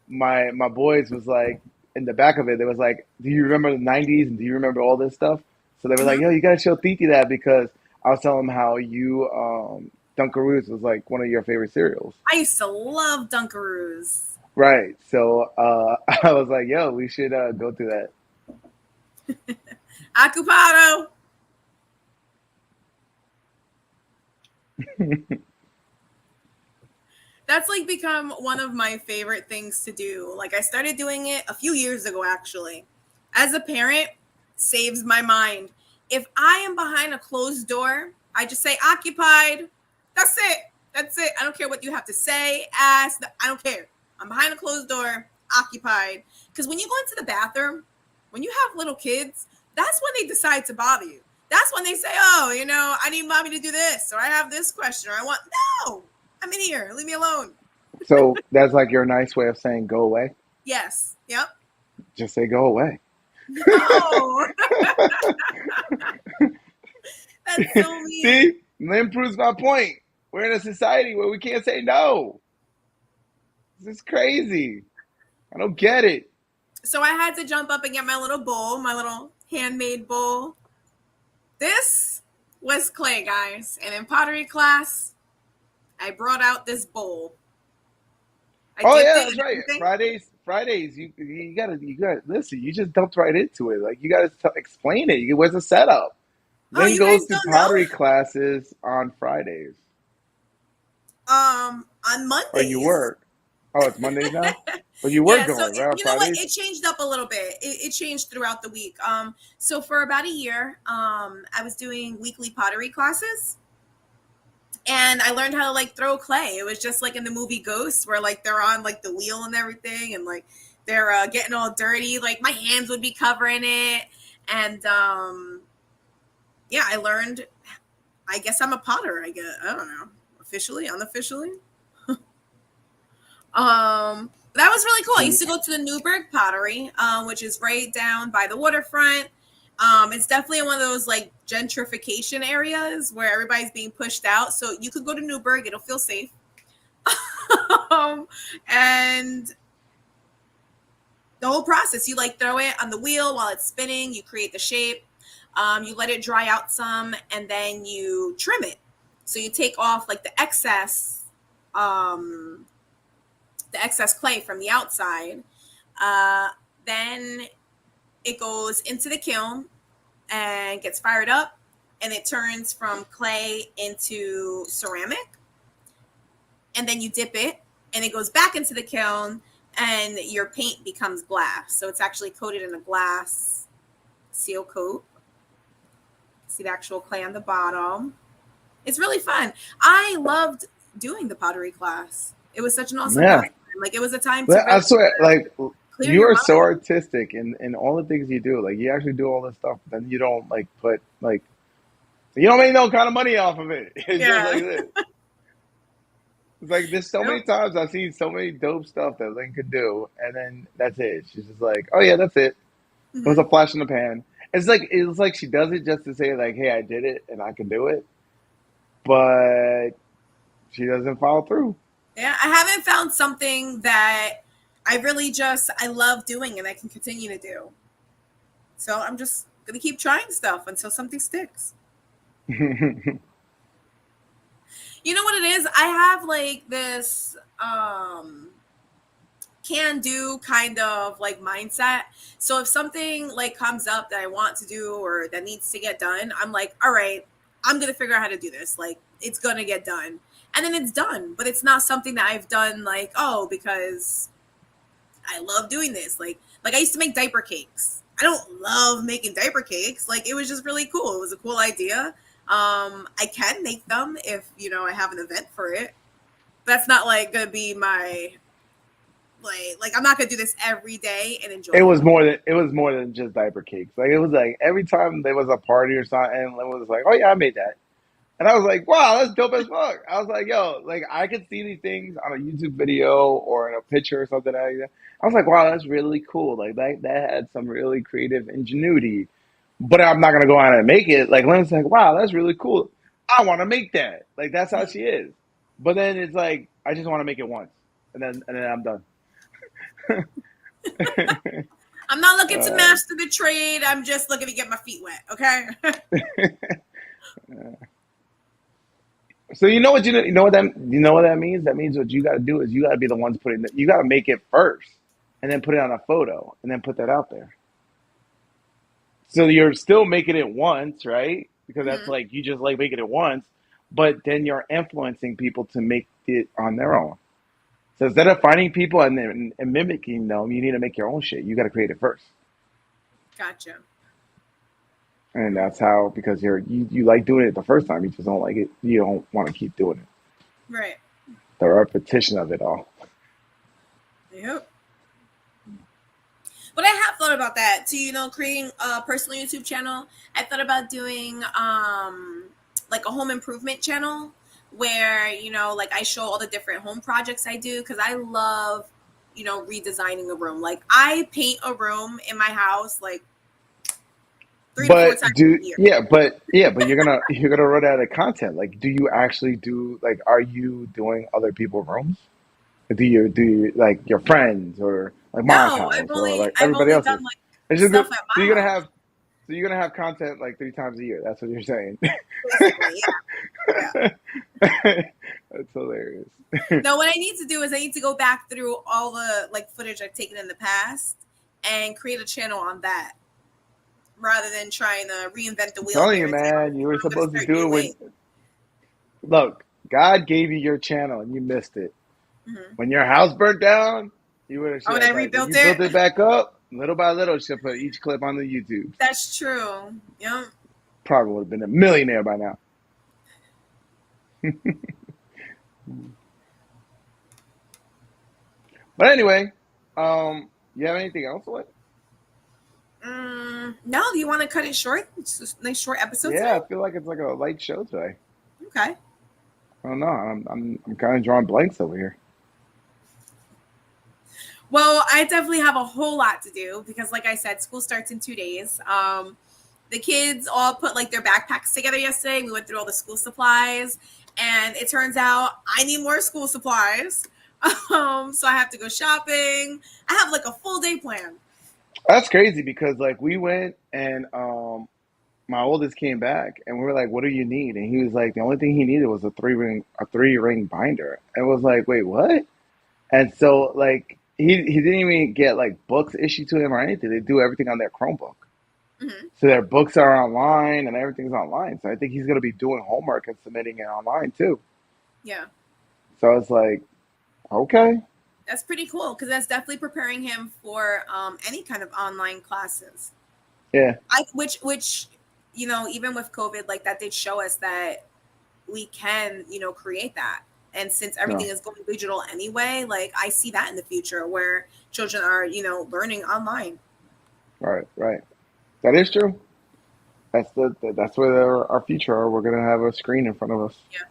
my boys was like in the back of it. They was like, "Do you remember the '90s? And do you remember all this stuff?" So they were like, "Yo, you gotta show Titi that," because I was telling them how you Dunkaroos was like one of your favorite cereals. I used to love Dunkaroos. Right. So I was like, "Yo, we should go through that." Occupado. That's become one of my favorite things to do. I started doing it a few years ago, actually. As a parent, saves my mind. If I am behind a closed door, I just say occupied. That's it. I don't care what you have to say, ask. I don't care. I'm behind a closed door, occupied. Because when you go into the bathroom, when you have little kids, that's when they decide to bother you. That's when they say, oh, I need mommy to do this, or I have this question, or I want, no, I'm in here. Leave me alone. So that's like your nice way of saying go away. Yes. Yep. Just say go away. No. That's so mean. See, Lynn proves my point. We're in a society where we can't say no. This is crazy. I don't get it. So I had to jump up and get my little bowl, my little handmade bowl. This was clay, guys. And in pottery class, I brought out this bowl. Oh yeah, that's right. Fridays, you gotta listen. You just dumped right into it. Like you gotta explain it. Where's the setup? Oh, Lynn you guys goes to don't know? pottery classes on Fridays. On Mondays. Or you work. Oh, it's Mondays now? But you were Yeah, so going, right? On you know what? Fridays? It changed up a little bit. It changed throughout the week. So for about a year, I was doing weekly pottery classes. And I learned how to like throw clay. It was just like in the movie Ghost, where like they're on like the wheel and everything, and like they're getting all dirty. Like my hands would be covering it, and yeah, I learned. I guess I'm a potter. I guess I don't know, officially, unofficially. That was really cool. I used to go to the Newburgh Pottery, which is right down by the waterfront. It's definitely one of those like gentrification areas where everybody's being pushed out. So you could go to Newburgh; it'll feel safe. And the whole process, you like throw it on the wheel while it's spinning. You create the shape. You let it dry out some, and then you trim it. So you take off like the excess clay from the outside. Then it goes into the kiln and gets fired up, and it turns from clay into ceramic. And then you dip it, and it goes back into the kiln, and your paint becomes glass. So it's actually coated in a glass seal coat. See the actual clay on the bottom. It's really fun. I loved doing the pottery class. It was such an awesome time. Like it was a time to really, I swear, like you are so mind. artistic in all the things you do. Like you actually do all this stuff, but then you don't like put like you don't make no kind of money off of it. It's just like this. It's like there's so many times I've seen so many dope stuff that Lynn could do, and then that's it. She's just like, oh yeah, that's it. It was a flash in the pan. It's like she does it just to say like, hey, I did it and I can do it, but she doesn't follow through. Yeah, I haven't found something that I love doing and I can continue to do. So I'm just gonna keep trying stuff until something sticks. You know what it is? I have like this can do kind of like mindset. So if something like comes up that I want to do or that needs to get done, I'm like, all right, I'm gonna figure out how to do this. Like it's gonna get done. And then it's done. But it's not something that I've done like, oh, because I love doing this. Like I used to make diaper cakes. I don't love making diaper cakes. Like it was just really cool. It was a cool idea. I can make them if I have an event for it. That's not like gonna be my like I'm not gonna do this every day and enjoy it. Was more than just diaper cakes. Like it was like every time there was a party or something, and it was like, oh yeah, I made that. And I was like, wow, that's dope as fuck. I was like, yo, like I could see these things on a YouTube video or in a picture or something like that. I was like, wow, that's really cool. Like that had some really creative ingenuity. But I'm not gonna go out and make it. Like Lynn's like, wow, that's really cool. I want to make that. Like that's how she is. But then it's like I just want to make it once, and then I'm done. I'm not looking to master the trade. I'm just looking to get my feet wet. Okay. So you know what that means? That means what you got to do is you got to be the ones you got to make it first, and then put it on a photo, and then put that out there. So you're still making it once, right? Because that's like you just like making it once, but then you're influencing people to make it on their own. So instead of finding people and mimicking them, you need to make your own shit. You got to create it first. Gotcha. And that's how, because you like doing it the first time, you just don't like it. You don't want to keep doing it. Right. The repetition of it all. Yep. But I have thought about that to creating a personal YouTube channel. I thought about doing like a home improvement channel where like I show all the different home projects I do, because I love redesigning a room. Like I paint a room in my house like 3 to 4 times a year. But you're gonna run out of content. Like, do you actually do like? Are you doing other people's rooms? Do you like your friends or like Mom's No, house or like I've everybody only else's? done like It's just stuff good. at So my house, you're gonna have content like 3 times a year. That's what you're saying. basically. Yeah. That's hilarious. No, what I need to do is I need to go back through all the like footage I've taken in the past and create a channel on that, rather than trying to reinvent the I'm wheel telling you, here and say, man, you were I'm going to supposed to start do it new when ways. look, God gave you your channel and you missed it. Mm-hmm. When your house burnt down, you would have Oh, when I shared. Like when rebuilt you built it it? back up, little by little, she'll put each clip on the YouTube. That's true. Yeah. Probably would have been a millionaire by now. But anyway, you have anything else? What? No, do you want to cut it short? It's just a nice short episode Yeah, today. I feel like it's like a light show today. Okay. I don't know. I'm kind of drawing blanks over here. Well, I definitely have a whole lot to do because, like I said, school starts in 2 days. The kids all put like their backpacks together yesterday. We went through all the school supplies, and it turns out I need more school supplies. So I have to go shopping. I have like a full day plan. That's crazy because like we went and my oldest came back and we were like, "What do you need?" And he was like, "The only thing he needed was a 3 ring binder." And it was like, "Wait, what?" And so like he didn't even get like books issued to him or anything. They do everything on their Chromebook. Mm-hmm. So their books are online and everything's online. So I think he's gonna be doing homework and submitting it online too. Yeah, So it's like, okay, that's pretty cool because that's definitely preparing him for any kind of online classes. yeah, Which even with COVID, like that did show us that we can create that. And since everything no, is going digital anyway, like I see that in the future where children are learning online. right. That is true. That's where our future are. We're gonna have a screen in front of us. Yeah.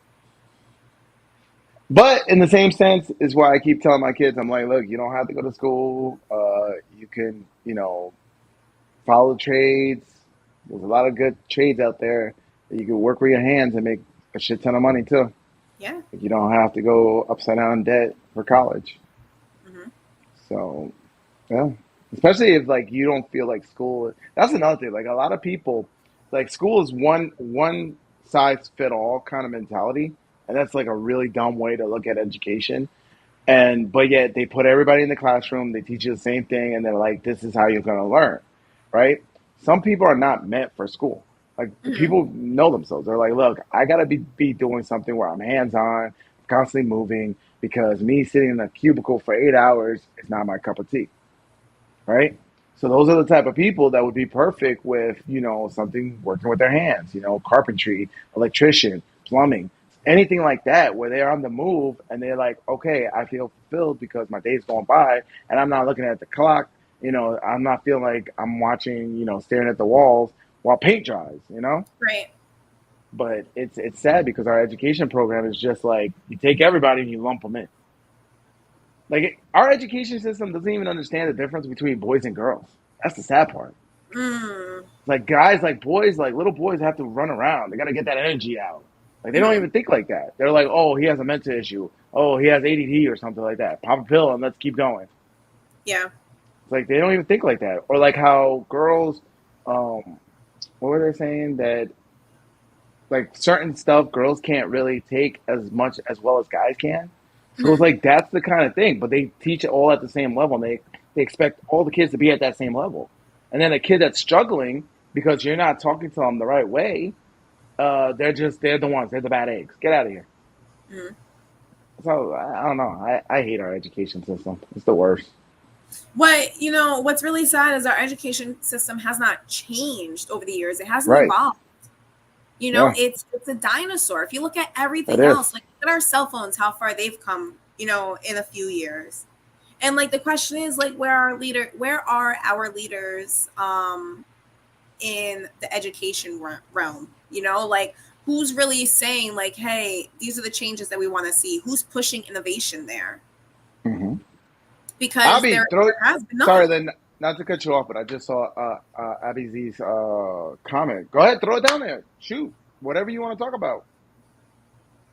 But in the same sense is why I keep telling my kids, I'm like, look, you don't have to go to school. You can, follow trades. There's a lot of good trades out there that you can work with your hands and make a shit ton of money too. Yeah. You don't have to go upside down in debt for college. Mm-hmm. So, yeah. Especially if like you don't feel like school. That's another thing. Like a lot of people, like school is one size fit all kind of mentality, and that's like a really dumb way to look at education. And but yet they put everybody in the classroom, they teach you the same thing, and they're like, "This is how you're gonna learn," right? Some people are not meant for school. Like the Mm-hmm. people know themselves. They're like, "Look, I gotta be doing something where I'm hands on, constantly moving, because me sitting in a cubicle for 8 hours is not my cup of tea." Right? So those are the type of people that would be perfect with, something working with their hands, carpentry, electrician, plumbing, anything like that, where they're on the move and they're like, okay, I feel fulfilled because my day's going by and I'm not looking at the clock. I'm not feeling like I'm watching, staring at the walls while paint dries. Right. But it's sad because our education program is just like you take everybody and you lump them in. Like our education system doesn't even understand the difference between boys and girls. That's the sad part. Mm. Like guys, like boys, like little boys have to run around. They got to get that energy out. Like they don't Mm-hmm. even think like that. They're like, oh, he has a mental issue. Oh, he has ADD or something like that. Pop a pill and let's keep going. Yeah. It's like they don't even think like that. Or like how girls, what were they saying that like certain stuff girls can't really take as much as well as guys can. So it's Mm-hmm. like that's the kind of thing, but they teach it all at the same level, and they expect all the kids to be at that same level. And then a kid that's struggling because you're not talking to them the right way, they're the ones, they're the bad eggs. Get out of here. Mm-hmm. So I don't know. I hate our education system. It's the worst. What's really sad is our education system has not changed over the years. It hasn't Right. evolved. Yeah, It's a dinosaur. If you look at it everything is. else, like look at our cell phones, how far they've come, in a few years. And like the question is like where are our leaders in the education realm? You know, like who's really saying like, hey, these are the changes that we want to see? Who's pushing innovation there? Mm-hmm. Because Abby, there has been sorry, none. then not to cut you off, but I just saw Abby Z's comment. Go ahead, throw it down there. Shoot, whatever you want to talk about.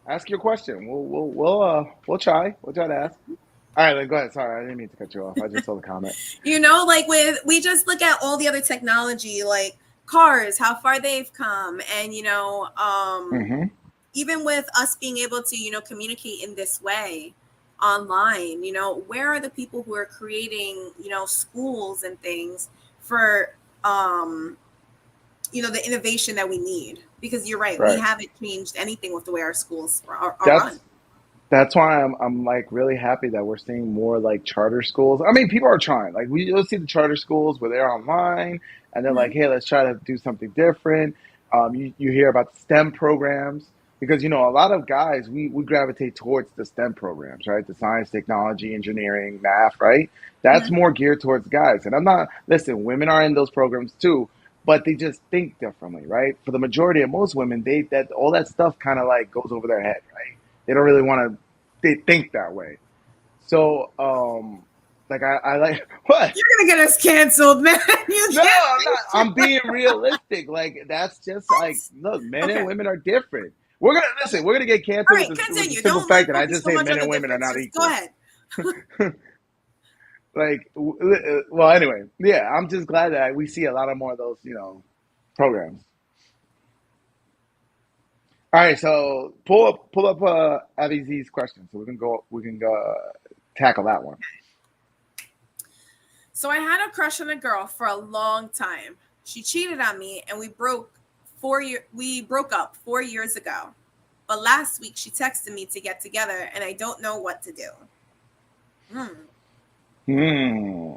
Ask your question. We'll try. We'll try to ask. All right, then go ahead. Sorry, I didn't mean to cut you off. I just saw the comment. You know, like we just look at all the other technology, like cars, how far they've come, and you know, Mm-hmm. even with us being able to, you know, communicate in this way online, you know, where are the people who are creating, you know, schools and things for, you know, the innovation that we need? Because you're right, we Right. haven't changed anything with the way our schools are run. That's that's why I'm like really happy that we're seeing more like charter schools. I mean, people are trying. Like you'll see the charter schools where they're online and they're like, Mm-hmm. hey, let's try to do something different. You hear about the STEM programs because you know a lot of guys we gravitate towards the STEM programs, right? The science, technology, engineering, math, right? That's Mm-hmm. more geared towards guys. And I'm not listen, women are in those programs too, but they just think differently, right? For the majority of most women, they that all that stuff kind of like goes over their head, right? They don't really want to they think that way. So, like I like what? You're gonna get us canceled, man. You No, can't I'm say not. shit. I'm being realistic. Like that's just like look, men and Okay. women are different. We're gonna Okay. listen. We're gonna get All canceled right, with the continue. simple Don't like fact that I focus just so say much on men the and women are difference. not Just go equal. ahead. Like, well, anyway, yeah. I'm just glad that we see a lot of more of those, you know, programs. All right, so pull up Abby Z's question, so we can go tackle that one. So I had a crush on a girl for a long time. She cheated on me and we broke up 4 years ago. But last week she texted me to get together and I don't know what to do. Hmm. Hmm.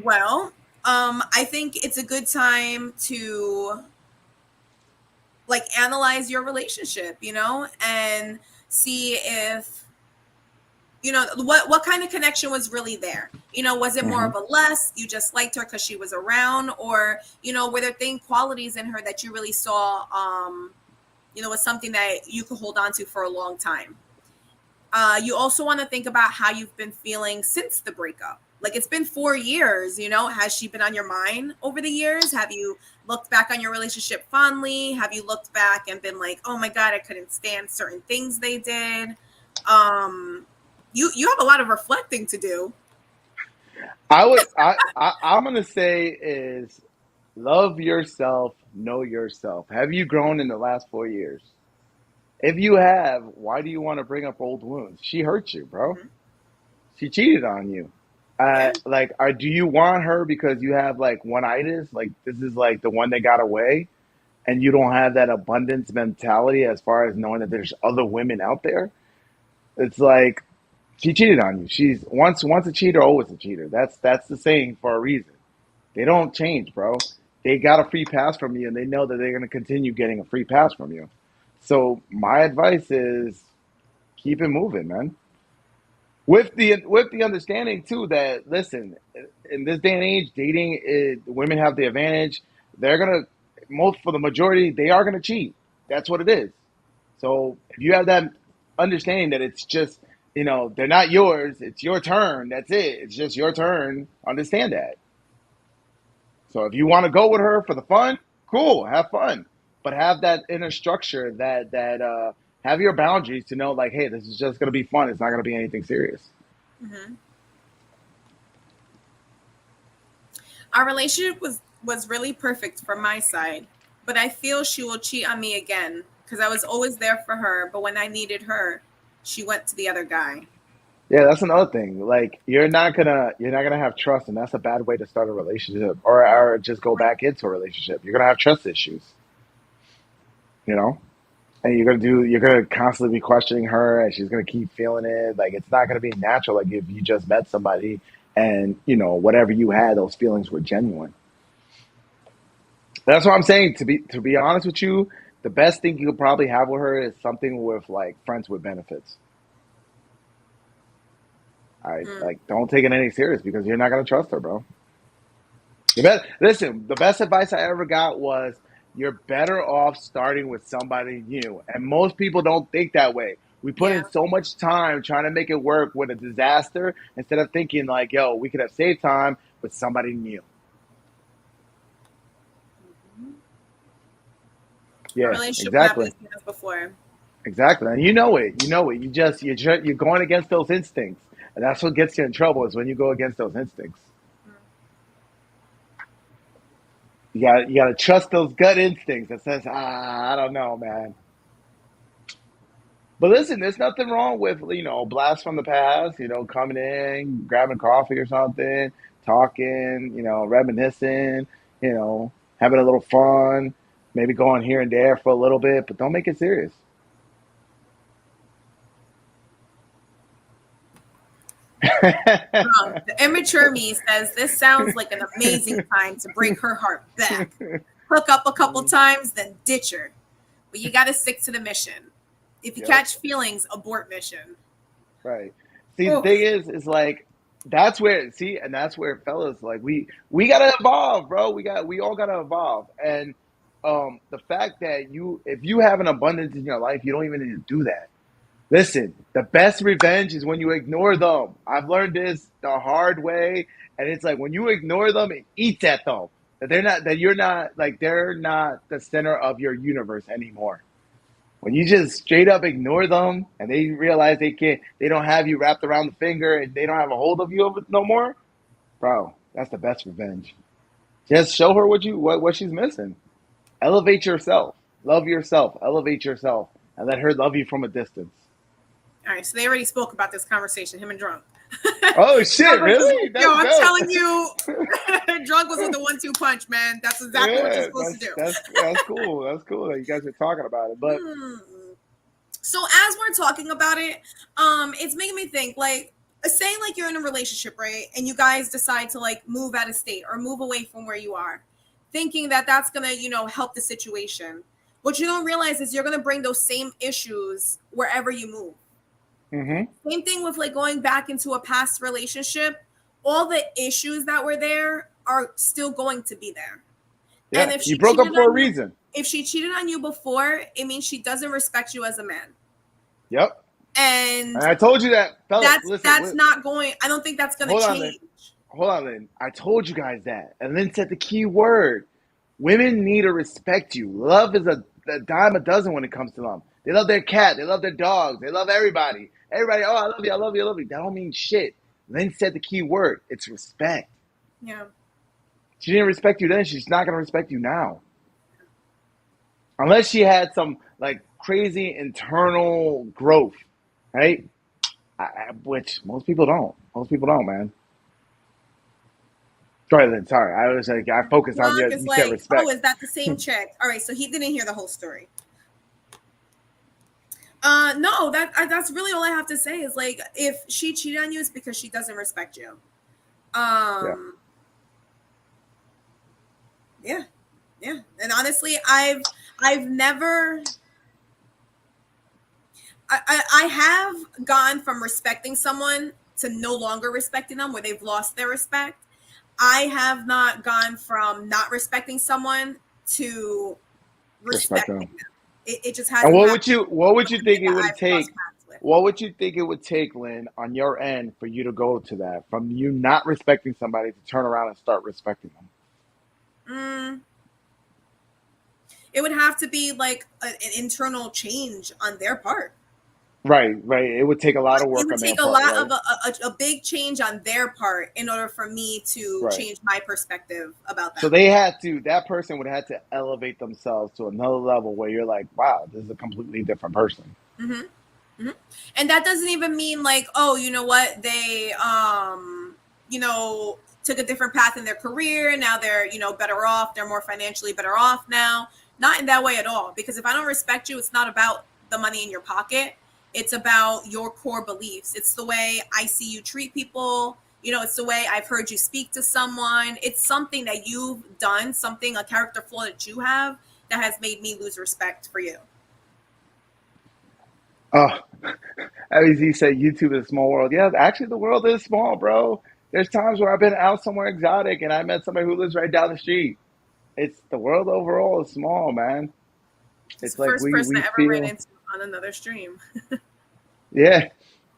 Well, I think it's a good time to like analyze your relationship, you know, and see if you know what kind of connection was really there. You know, was it more Hmm. of a less you just liked her because she was around, or you know, were there thing qualities in her that you really saw, you know, was something that you could hold on to for a long time? You also want to think about how you've been feeling since the breakup. Like it's been 4 years, you know, has she been on your mind over the years? Have you looked back on your relationship fondly? Have you looked back and been like, oh my God, I couldn't stand certain things they did? You have a lot of reflecting to do. I'm gonna say is love yourself, know yourself. Have you grown in the last 4 years? If you have, why do you want to bring up old wounds? She hurt you, bro. Mm-hmm. She cheated on you. Yeah. Do you want her because you have like one itis? Like this is like the one that got away, and you don't have that abundance mentality as far as knowing that there's other women out there. It's like she cheated on you. She's once a cheater, always a cheater. That's the saying for a reason. They don't change, bro. They got a free pass from you, and they know that they're going to continue getting a free pass from you. So my advice is keep it moving, man. With the understanding too that listen, in this day and age, dating women have the advantage. They're gonna most for the majority, they are gonna cheat. That's what it is. So if you have that understanding that it's just you know they're not yours, it's your turn. That's it. It's just your turn. Understand that. So if you want to go with her for the fun, cool, have fun, but have that inner structure that have your boundaries to know like, hey, this is just gonna be fun. It's not gonna be anything serious. Mm-hmm. Our relationship was really perfect from my side, but I feel she will cheat on me again because I was always there for her, but when I needed her, she went to the other guy. Yeah, that's another thing. Like you're not gonna have trust, and that's a bad way to start a relationship, or just go back into a relationship. You're gonna have trust issues, you know, and you're gonna constantly be questioning her, and she's gonna keep feeling it. Like it's not gonna be natural. Like if you just met somebody, and you know whatever you had, those feelings were genuine. That's what I'm saying. To be honest with you, the best thing you could probably have with her is something with like friends with benefits. Don't take it any serious because you're not gonna trust her, bro. Listen, the best advice I ever got was you're better off starting with somebody new. And most people don't think that way. We put Yeah. in so much time trying to make it work with a disaster instead of thinking like, yo, we could have saved time with somebody new. A Yeah, relationship would happen exactly. before. Exactly. And you know it. You know it. You're going against those instincts. And that's what gets you in trouble is when you go against those instincts. You gotta trust those gut instincts that says, I don't know, man. But listen, there's nothing wrong with, a blast from the past, coming in, grabbing coffee or something, talking, reminiscing, having a little fun, maybe going here and there for a little bit, but don't make it serious. The immature me says this sounds like an amazing time to bring her heart back. Hook up a couple times, then ditch her. But you got to stick to the mission. If you catch feelings, abort mission. Right. See, the thing is like that's where fellas like we gotta evolve, bro. We all gotta evolve. And the fact that if you have an abundance in your life, you don't even need to do that. Listen, the best revenge is when you ignore them. I've learned this the hard way, and it's like when you ignore them, it eats at them. They're not the center of your universe anymore. When you just straight up ignore them and they realize they don't have you wrapped around the finger and they don't have a hold of you no more, bro, that's the best revenge. Just show her what she's missing. Elevate yourself. Love yourself. Elevate yourself. And let her love you from a distance. All right, so they already spoke about this conversation, him and Drunk. Oh shit! Really? I'm telling you, Drunk was with the 1-2 punch, man. That's exactly what you're supposed to do. That's cool. That's cool that you guys are talking about it. But so as we're talking about it, it's making me think like, say like you're in a relationship, right? And you guys decide to like move out of state or move away from where you are, thinking that that's gonna help the situation. What you don't realize is you're gonna bring those same issues wherever you move. Mm-hmm. Same thing with like going back into a past relationship. All the issues that were there are still going to be there. Yeah, and if you broke up for a reason. If she cheated on you before, it means she doesn't respect you as a man. Yep. And I told you that, fellas. That's not going. I don't think that's going to change. Hold on, Lynn. I told you guys that, and Lynn said the key word. Women need to respect you. Love is a dime a dozen when it comes to them. They love their cat. They love their dogs. They love everybody. Everybody, oh, I love you, I love you, I love you. That don't mean shit. Lynn said the key word. It's respect. Yeah. She didn't respect you then. She's not going to respect you now. Unless she had some, like, crazy internal growth, right? Which most people don't. Most people don't, man. Sorry, Lynn. Sorry. I was like, I focused on you. You said respect. Oh, is that the same chick? All right, so he didn't hear the whole story. No, that's really all I have to say is like if she cheated on you, it's because she doesn't respect you. Yeah. And honestly, I've never. I have gone from respecting someone to no longer respecting them, where they've lost their respect. I have not gone from not respecting someone to respecting them. It just hasn't. And what would you think it would take? What would you think it would take, Lynn, on your end for you to go to that? From you not respecting somebody to turn around and start respecting them? It would have to be like an internal change on their part. Right. It would take a lot of work. It would take a lot of a big change on their part in order for me to change my perspective about that. So that person would have to elevate themselves to another level where you're like, wow, this is a completely different person. Mm-hmm. Mm-hmm. And that doesn't even mean like, oh, you know what? They, took a different path in their career. Now they're, better off. They're more financially better off now. Not in that way at all. Because if I don't respect you, it's not about the money in your pocket. It's about your core beliefs. It's the way I see you treat people. It's the way I've heard you speak to someone. It's something that you've done, a character flaw that you have that has made me lose respect for you. Oh, as he said, YouTube is a small world. Yeah, actually, the world is small, bro. There's times where I've been out somewhere exotic and I met somebody who lives right down the street. It's the world overall is small, man. It's It's the like first person we I ever ran feel, into on another stream. yeah.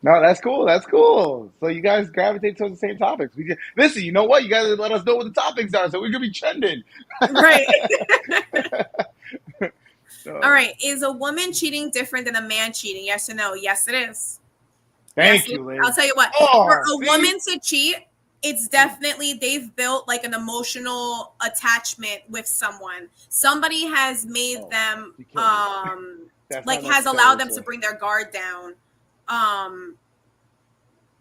No, that's cool. That's cool. So you guys gravitate towards the same topics. Listen. You know what? You guys let us know what the topics are, so we could be trending. Right. All So, right. Is a woman cheating different than a man cheating? Yes or no? Yes, it is. Yes, thank you, I'll Liz. tell you what. For Oh, a see, woman to cheat, it's definitely they've built like an emotional attachment with someone. Somebody has made oh, them you killed me. That's like not has allowed necessarily them to true. bring their guard down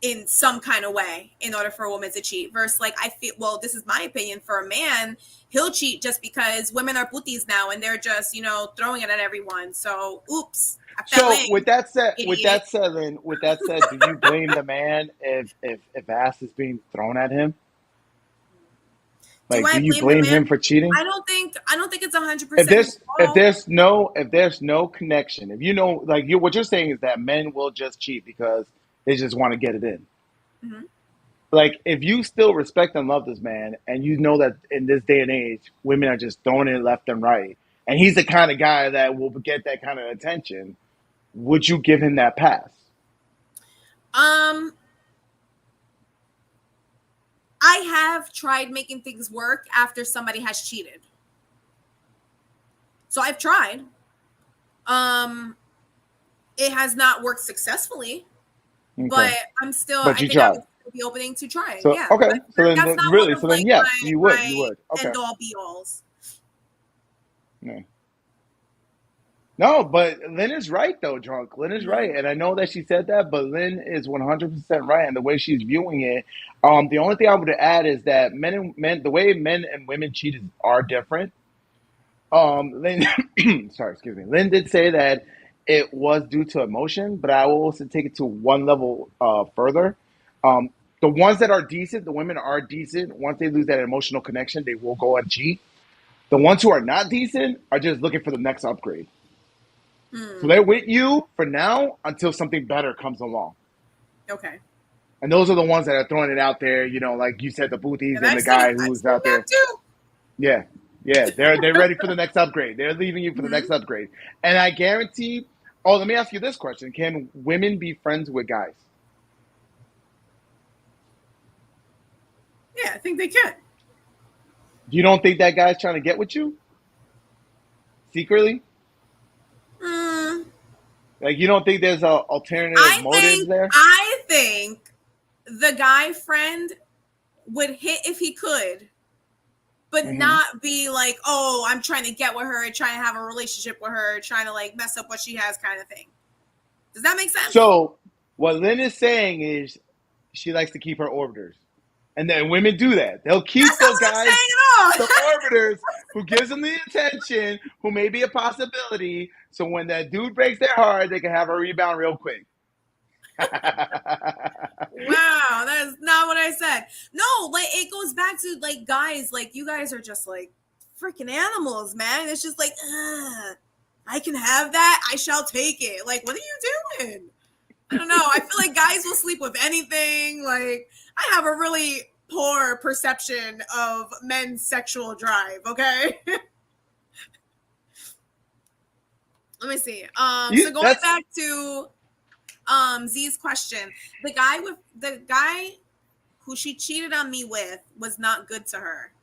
in some kind of way in order for a woman to cheat. Versus like I feel well, this is my opinion, for a man, he'll cheat just because women are putis now and they're just, throwing it at everyone. So oops, I fell So in, idiot. with that said, do you blame the man if ass is being thrown at him? Do Like, do I you blame the blame man? him for cheating? I don't think it's 100% If his there's fault. if there's no connection, if you know, like you what you're saying is that men will just cheat because they just want to get it in. Mhm. Like, if you still respect and love this man, and you know that in this day and age, women are just throwing it left and right, and he's the kind of guy that will get that kind of attention, would you give him that pass? Um, I have tried making things work after somebody has cheated. So I've tried. Um, it has not worked successfully, Okay, but but I you think I tried. would still be opening to trying. So Yeah, okay, but that's not one of so then like yes, my you my would. Okay. end all be alls. Yeah. No, but Lynn is right though, drunk. Lynn is Mm-hmm. right, and I know that she said that, but Lynn is 100% right, and the way she's viewing it. The only thing I would add is that the way men and women cheat are different. Lynn, sorry, excuse me. Lynn did say that it was due to emotion, but I will also take it to one level further. Um, the ones that are decent, the women are decent. Once they lose that emotional connection, they will go and cheat. The ones who are not decent are just looking for the next upgrade. So Mm, they're with you for now until something better comes along. okay. And those are the ones that are throwing it out there, like you said, the booties And and the guy I've who's seen out that there. too. Yeah. Yeah. They're ready for the next upgrade. They're leaving you for the Hmm. next upgrade. And I guarantee, oh, let me ask you this question. Can women be friends with guys? Yeah, I think they can. You don't think that guy's trying to get with you secretly? Mm, Like, you don't think there's alternative I motives think there? I think the guy friend would hit if he could, but Hmm. not be like, oh, I'm trying to get with her, trying to have a relationship with her, trying to like mess up what she has, kind of thing. Does that make sense? So what Lynn is saying is she likes to keep her orbiters. And then women do that. They'll keep That's not the what I'm guys, saying the at all. orbiters, who gives them the attention, who may be a possibility. So when that dude breaks their heart, they can have a rebound real quick. Wow, that is not what I said. No, like it goes back to like guys, like you guys are just like freaking animals, man. It's just like, I can have that. I shall take it. Like, what are you doing? I don't know. I feel like guys will sleep with anything. Like, I have a really poor perception of men's sexual drive. Okay, let me see. So going That's back to Z's question, the guy who she cheated on me with was not good to her.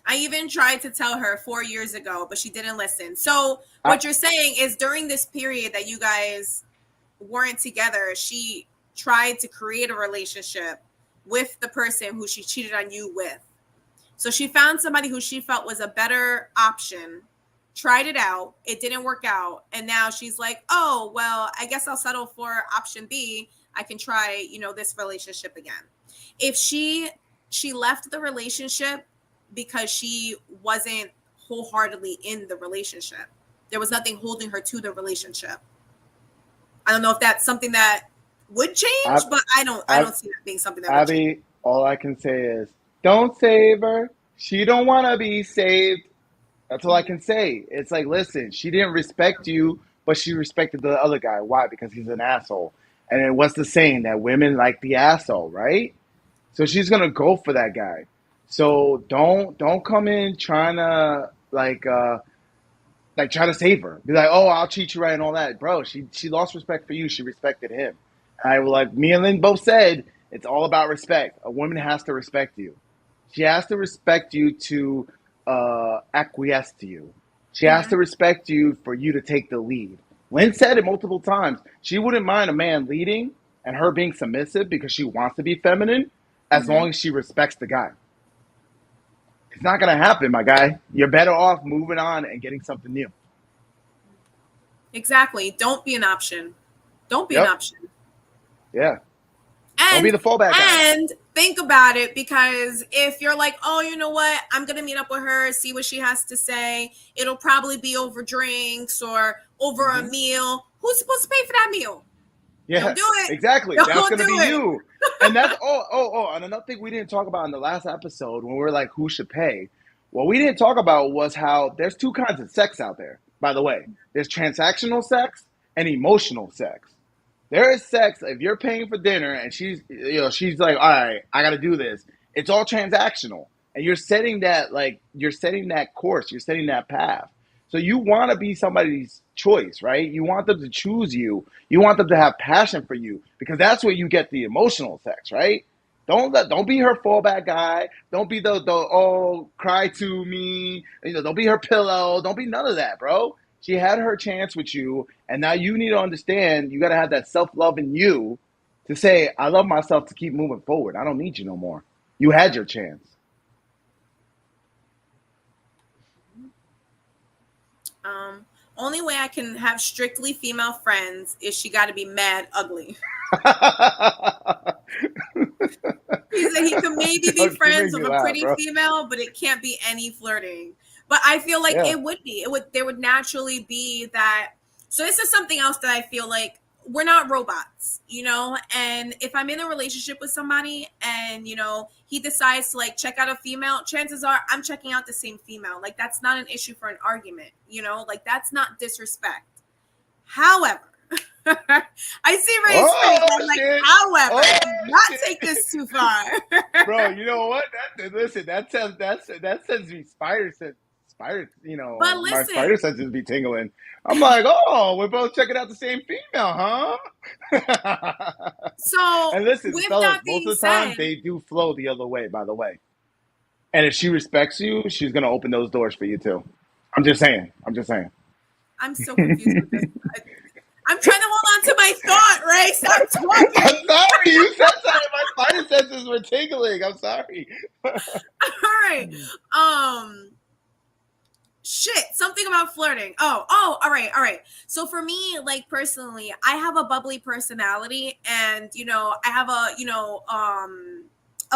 I even tried to tell her 4 years ago, but she didn't listen. So I, what you're saying is during this period that you guys weren't together, she tried to create a relationship with the person who she cheated on you with. So she found somebody who she felt was a better option, tried it out, it didn't work out, and now she's like, "Oh, well, I guess I'll settle for option B. I can try, this relationship again." If she left the relationship because she wasn't wholeheartedly in the relationship. There was nothing holding her to the relationship. I don't know if that's something that would I, change, but I I, don't see that being something that would change. Abby, all I can say is, don't save her. She don't want to be saved. That's all I Mhm. can say. It's like, listen, she didn't respect you but she respected the other guy. Why? Because he's an asshole. And then what's the saying? That women like the asshole, right? So she's gonna go for that guy. So don't come in trying to like try to save her. Be like, oh, I'll treat you right and all that, bro. She lost respect for you. She respected him. And I like me and Lynn both said it's all about respect. A woman has to respect you. She has to respect you to acquiesce to you. She has to respect you for you to take the lead. Lynn said it multiple times. She wouldn't mind a man leading and her being submissive because she wants to be feminine as long as she respects the guy. It's not going to happen, my guy. You're better off moving on and getting something new. Exactly. Don't be an option. Don't be an option. Yeah. Don't be the fallback guy. And think about it, because if you're like, oh, you know what? I'm going to meet up with her, see what she has to say. It'll probably be over drinks or over a meal. Who's supposed to pay for that meal? Yeah, don't do it. Exactly. That's going to be you. And that's, and another thing we didn't talk about in the last episode when we were like, who should pay? What we didn't talk about was how there's two kinds of sex out there, by the way. There's transactional sex and emotional sex. There is sex if you're paying for dinner and she's like, all right, I got to do this. It's all transactional, and you're setting that course, you're setting that path. So you want to be somebody's choice, right? You want them to choose you. You want them to have passion for you, because that's where you get the emotional sex, right? Don't be her fallback guy. Don't be the cry to me. Don't be her pillow. Don't be none of that, bro. She had her chance with you, and now you need to understand you got to have that self-love in you to say, I love myself to keep moving forward. I don't need you no more. You had your chance. Only way I can have strictly female friends is she got to be mad ugly. He said he could maybe be friends with a pretty female, but it can't be any flirting. But I feel like it would be. There would naturally be that. So this is something else that I feel like we're not robots, and if I'm in a relationship with somebody and, he decides to like check out a female, chances are I'm checking out the same female. Like, that's not an issue for an argument, like that's not disrespect. However, I see Ray's face. I'm like, however, not take this too far. Bro, you know what? That sends me spider sense. But listen, my spider senses be tingling. I'm like, oh, we're both checking out the same female, huh? So, and listen, fellas, most of the time they do flow the other way, by the way. And if she respects you, she's gonna open those doors for you too. I'm just saying. I'm so confused with this. I'm trying to hold on to my thought, Ray. Stop talking. I'm sorry. You said something. My spider senses were tingling. I'm sorry. All right. Shit, something about flirting. All right. So for me, like personally, I have a bubbly personality, and I have a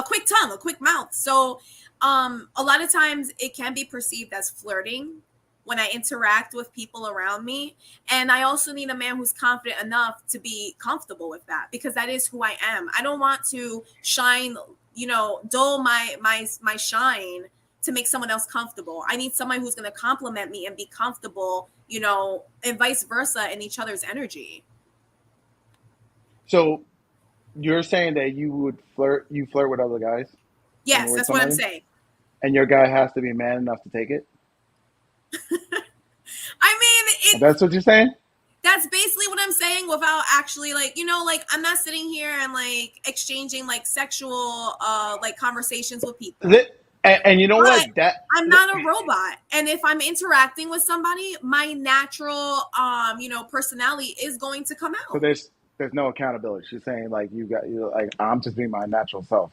quick tongue, a quick mouth. So a lot of times it can be perceived as flirting when I interact with people around me. And I also need a man who's confident enough to be comfortable with that, because that is who I am. I don't want to shine, dull my shine to make someone else comfortable. I need someone who's going to compliment me and be comfortable, and vice versa, in each other's energy. So you're saying that you flirt with other guys? Yes, that's what I'm saying. And your guy has to be man enough to take it? I mean, that's what you're saying? That's basically what I'm saying, without actually I'm not sitting here and like exchanging like sexual like conversations with people. And you know what? I'm not a robot. And if I'm interacting with somebody, my natural personality is going to come out. So there's no accountability. She's saying like I'm just being my natural self.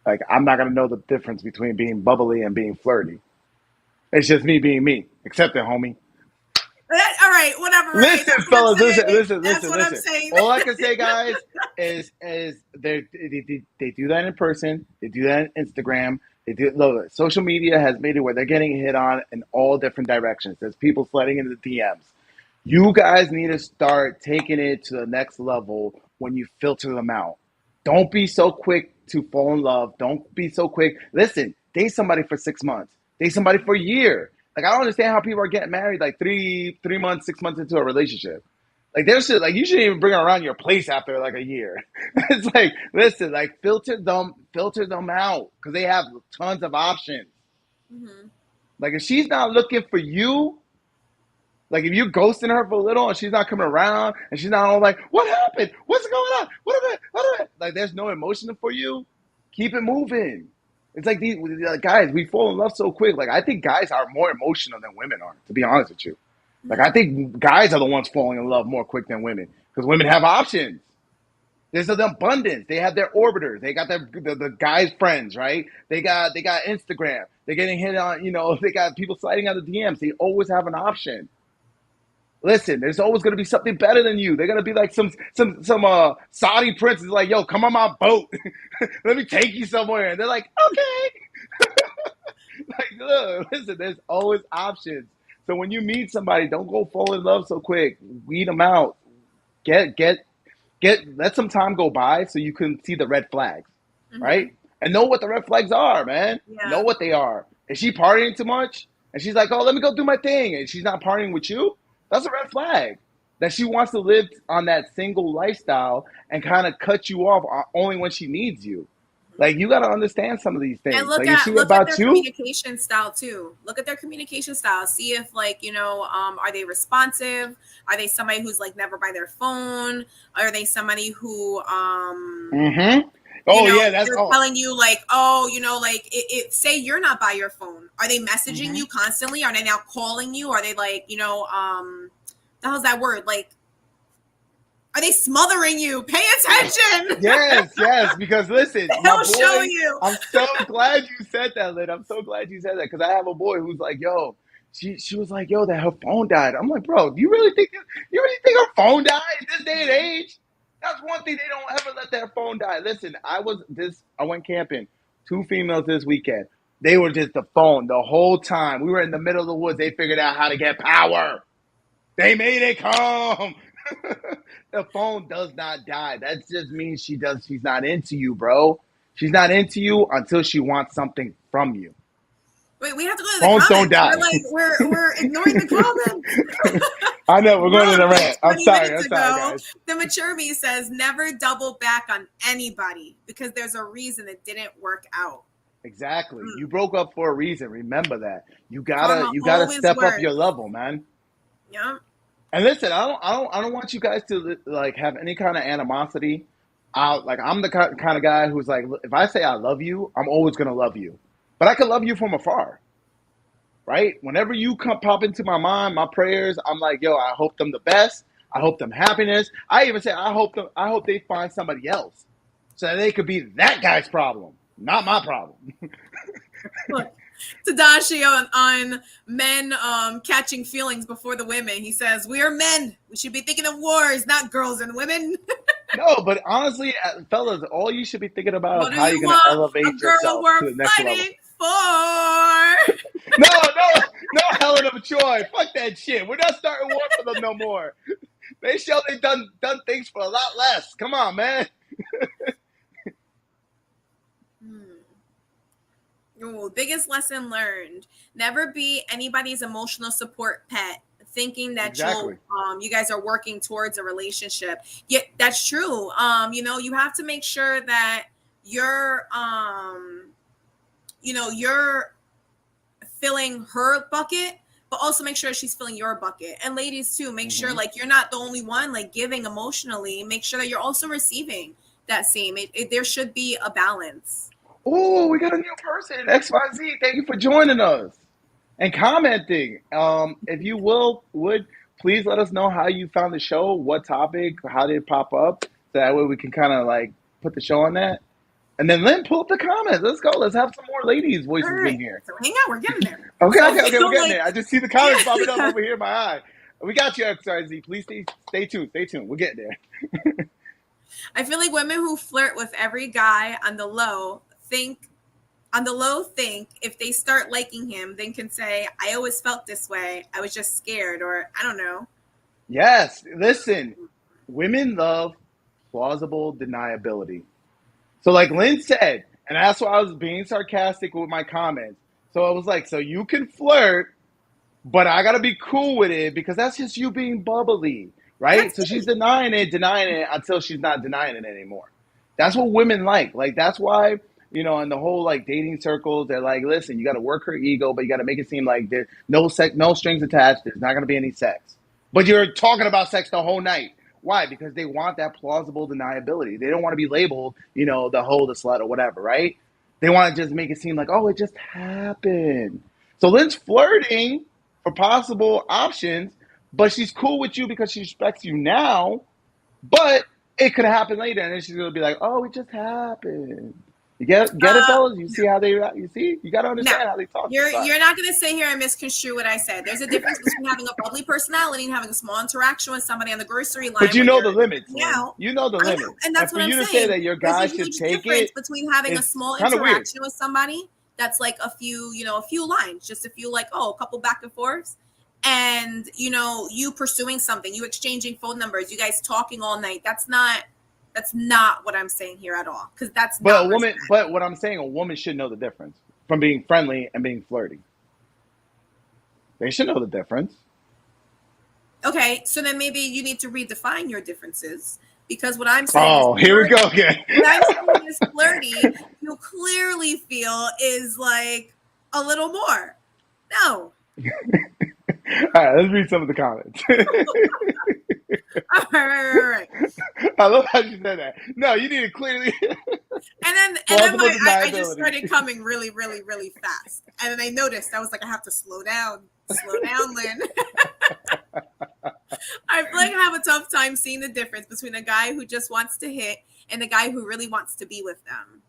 Like, I'm not gonna know the difference between being bubbly and being flirty. It's just me being me. Accept it, homie. All right, whatever. Listen, fellas, listen. I'm saying. All I can say, guys, is they do that in person. They do that on Instagram. Look, social media has made it where they're getting hit on in all different directions. There's people sliding into the DMs. You guys need to start taking it to the next level when you filter them out. Don't be so quick to fall in love. Don't be so quick. Listen, date somebody for 6 months. Date somebody for a year. Like I don't understand how people are getting married like 3 months, 6 months into a relationship. Like there's shit like you shouldn't even bring her around your place after like a year. It's like listen, like filter them out because they have tons of options. Mm-hmm. Like if she's not looking for you, like if you're ghosting her for a little and she's not coming around and she's not all like, what happened? What's going on? What? Like there's no emotion for you. Keep it moving. It's like these guys, we fall in love so quick. Like I think guys are more emotional than women are, to be honest with you. Like I think guys are the ones falling in love more quick than women because women have options. There's an abundance. They have their orbiters. They got the guys' friends, right? They got Instagram. They're getting hit on. They got people sliding on the DMs. They always have an option. Listen, there's always gonna be something better than you. They're gonna be like some Saudi prince is like, yo, come on my boat. Let me take you somewhere. And they're like, okay. Like, look, listen, there's always options. So when you meet somebody, don't go fall in love so quick. Weed them out. Get let some time go by so you can see the red flags, right? And know what the red flags are, man. Yeah. Know what they are. Is she partying too much? And she's like, oh, let me go do my thing. And she's not partying with you? That's a red flag. That she wants to live on that single lifestyle and kind of cut you off only when she needs you. Like you got to understand some of these things. And look like, at their communication style too. Look at their communication style. See if are they responsive? Are they somebody who's like never by their phone? Are they somebody who that's telling you like, say you're not by your phone. Are they messaging you constantly? Are they now calling you? Are they like, the hell's that word? Like, are they smothering you? Pay attention. Yes. Because listen, they'll show you. I'm so glad you said that, Lynn. I'm so glad you said that because I have a boy who's like, yo, she was like, yo, that her phone died. I'm like, bro, do you really think her phone died in this day and age? That's one thing, they don't ever let their phone die. Listen, I went camping, 2 females this weekend. They were just the phone the whole time. We were in the middle of the woods. They figured out how to get power. They made it come. The phone does not die. That just means she's not into you, bro. She's not into you until she wants something from you. Wait, we have to go to the comments. Don't die. We're ignoring the comments. I know, we're going to the rant. I'm sorry, guys. The mature me says never double back on anybody because there's a reason it didn't work out. Exactly. You broke up for a reason. Remember that. You gotta step up your level, man. Yeah. And listen, I don't want you guys to like have any kind of animosity. I'm the kind of guy who's like, if I say I love you, I'm always gonna love you. But I can love you from afar, right? Whenever you pop into my mind, my prayers, I'm like, yo, I hope them the best. I hope them happiness. I even say I hope they find somebody else, so that they could be that guy's problem, not my problem. Look, Tadashi on men catching feelings before the women. He says, we are men. We should be thinking of wars, not girls and women. No, but honestly, fellas, all you should be thinking about is how you're going to elevate yourself to the next level. No, Helen of Troy. Fuck that shit. We're not starting war for them no more. They show they've done things for a lot less. Come on, man. Ooh, biggest lesson learned: never be anybody's emotional support pet, thinking that you guys are working towards a relationship. Yeah, that's true. You have to make sure that you're filling her bucket, but also make sure she's filling your bucket. And ladies too, make sure like you're not the only one like giving emotionally. Make sure that you're also receiving that same. There should be a balance. Oh, we got a new person, XYZ. Thank you for joining us and commenting. If you would please let us know how you found the show, what topic, how did it pop up, so that way we can kind of like put the show on that. And then Lynn, pull up the comments. Let's go. Let's have some more ladies' voices in here. So hang out. We're getting there. Okay, we're getting there. I just see the comments popping up over here in my eye. We got you, XYZ. Please stay tuned. We're getting there. I feel like women who flirt with every guy on the low think if they start liking him, then can say, I always felt this way. I was just scared, or I don't know. Yes. Listen, women love plausible deniability. So like Lynn said, and that's why I was being sarcastic with my comments. So I was like, so you can flirt, but I gotta be cool with it because that's just you being bubbly, right? That's So she's it. denying it until she's not denying it anymore. That's what women like. Like that's why in the whole like dating circles, they're like, listen, you got to work her ego, but you got to make it seem like there's no sex, no strings attached. There's not gonna be any sex, but you're talking about sex the whole night. Why? Because they want that plausible deniability. They don't want to be labeled, the hoe, the slut, or whatever, right? They want to just make it seem like, oh, it just happened. So Lynn's flirting for possible options, but she's cool with you because she respects you now. But it could happen later, and then she's gonna be like, "Oh, it just happened." You get it, fellas? You see how they? You see? You got to No, understand how they talk sometimes. you're not going to sit here and misconstrue what I said. There's a difference between having a bubbly personality and having a small interaction with somebody on the grocery line. But you when know you're the limits, Lynn. out. You know the I know, limits. and And that's for what I'm you to say saying. that your There's guy a should huge take difference it, between having a it's small kind of weird. interaction with somebody that's like a few, a few lines, just a few like, a couple back and forths, and you pursuing something, you exchanging phone numbers, you guys talking all night. That's not what I'm saying here at all, because that's But not a woman, respect. but what I'm saying, a woman should know the difference from being friendly and being flirty. They should know the difference. Okay, so then maybe you need to redefine your differences, because what I'm saying is Oh, here we go flirty. again. What I'm saying is flirty. You clearly feel is like a little more. No. All right, let's read some of the comments. All right. I love how you said that. No, you need to clearly And then plausible I just deniability. started coming really, really, really fast. And then I noticed I was like, I have to slow down. Slow down, Lynn. I feel like I have a tough time seeing the difference between a guy who just wants to hit and a guy who really wants to be with them.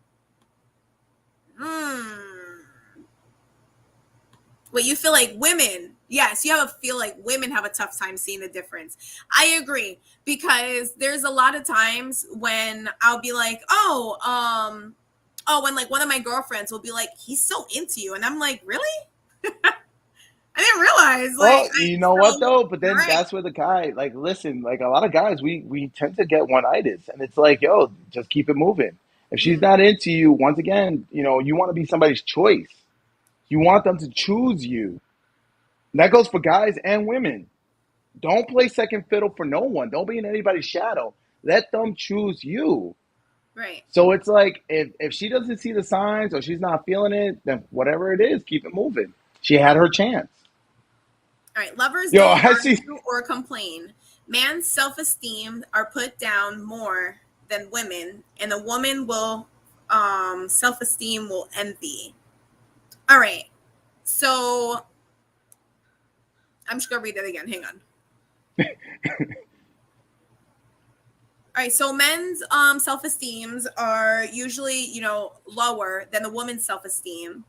Well, you feel like women, yes, feel like women have a tough time seeing the difference. I agree, because there's a lot of times when I'll be like, when like one of my girlfriends will be like, he's so into you. And I'm like, really? I didn't realize. Well, Like, you know what though? But then right. that's where the guy, like, listen, like a lot of guys, we tend to get one-itis, and it's like, yo, just keep it moving. If she's not into you, once again, you want to be somebody's choice. You want them to choose you. And that goes for guys and women. Don't play second fiddle for no one. Don't be in anybody's shadow. Let them choose you. Right. So it's like if she doesn't see the signs or she's not feeling it, then whatever it is, keep it moving. She had her chance. All right. Lovers Yo, don't I see. argue or complain. Man's self-esteem are put down more than women, and a woman will self-esteem will envy. All right. So I'm just gonna read that again. Hang on. All right. So men's self-esteems are usually, lower than the woman's self-esteem.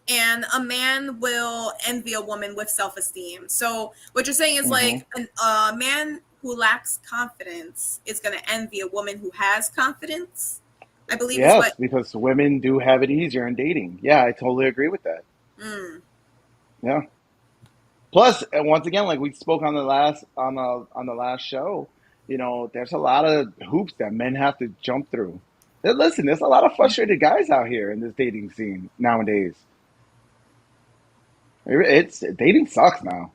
And a man will envy a woman with self-esteem. So what you're saying is like a man who lacks confidence is going to envy a woman who has confidence, I believe is Yes, what. because women do have it easier in dating. Yeah, I totally agree with that. Yeah. Plus, and once again, like we spoke on the last show, there's a lot of hoops that men have to jump through. Listen, there's a lot of frustrated guys out here in this dating scene nowadays. It's dating sucks now.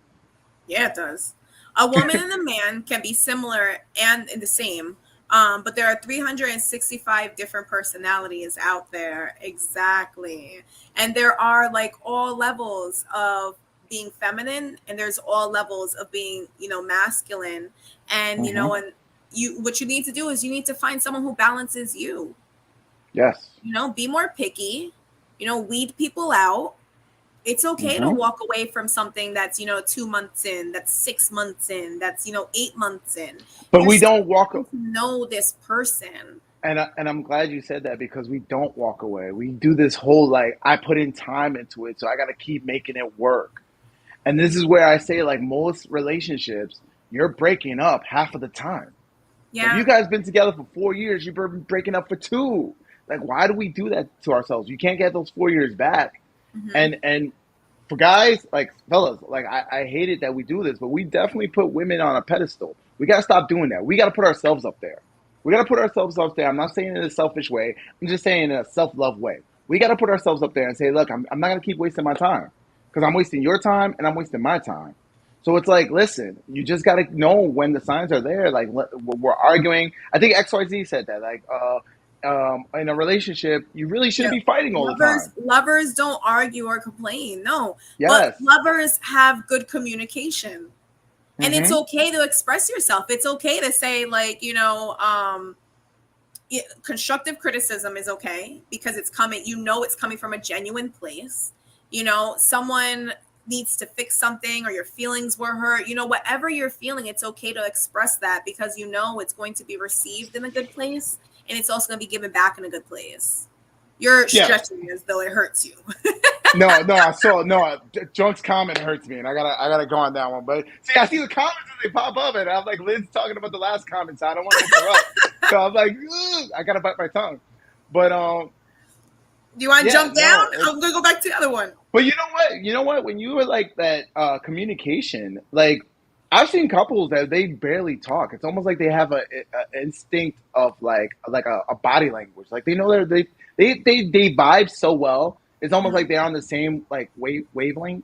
Yeah, it does. A woman and a man can be similar and the same, but there are 365 different personalities out there. Exactly. And there are like all levels of being feminine, and there's all levels of being, masculine. And, and what you need to do is you need to find someone who balances you. Yes. Be more picky, weed people out. It's okay to walk away from something that's, 2 months in, that's 6 months in, that's, 8 months in. But we don't walk. To know this person. And I'm glad you said that, because we don't walk away. We do this whole, like, I put in time into it, so I got to keep making it work. And this is where I say, like, most relationships, you're breaking up half of the time. Yeah. If you guys been together for 4 years, you've been breaking up for 2. Like, why do we do that to ourselves? You can't get those 4 years back. And for guys, like, fellas, like, I hate it that we do this, but we definitely put women on a pedestal. We got to stop doing that. We got to put ourselves up there. We got to put ourselves up there. I'm not saying it in a selfish way. I'm just saying in a self-love way. We got to put ourselves up there and say, look, I'm not going to keep wasting my time. because I'm wasting your time and I'm wasting my time. So it's like, listen, you just got to know when the signs are there. Like we're arguing. I think XYZ said that. Like, in a relationship, you really shouldn't Yeah. be fighting all the time. Lovers don't argue or complain. No. But Yes. lovers have good communication. And it's Mm-hmm. okay to express yourself. It's okay to say, like, constructive criticism is okay because it's coming, it's coming from a genuine place. Someone needs to fix something or your feelings were hurt, whatever you're feeling, it's okay to express that because it's going to be received in a good place and it's also going to be given back in a good place. You're stretching as though it hurts you. No, I saw Drunk's comment hurts me, and I gotta go on that one. But see, I see the comments as they pop up, and I'm like, Lynn's talking about the last comment, so I don't want to interrupt. So I'm like, I gotta bite my tongue. But do you want to jump down? I'm gonna go back to the other one. But you know what? When you were like that communication, like I've seen couples that they barely talk. It's almost like they have a instinct of like a body language. Like they know they vibe so well. It's almost like they're on the same like wavelength.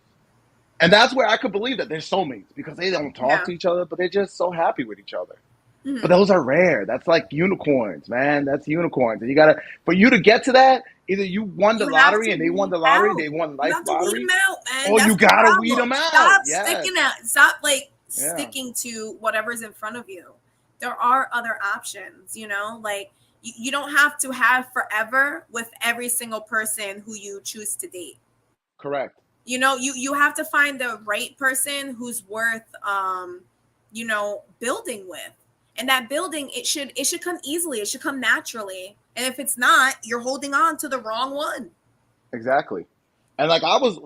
And that's where I could believe that they're soulmates because they don't talk to each other, but they're just so happy with each other. Mm-hmm. But those are rare. That's like unicorns, man. That's unicorns. And for you to get to that, either you won the lottery and they won the lottery, they won life lottery. Weed them out, man. Or you gotta weed them out. Stop sticking out. Stop sticking to whatever's in front of you. There are other options, like you don't have to have forever with every single person who you choose to date. Correct. You have to find the right person who's worth building with. And that building, it should come easily. It should come naturally. And if it's not, you're holding on to the wrong one. Exactly. And like I was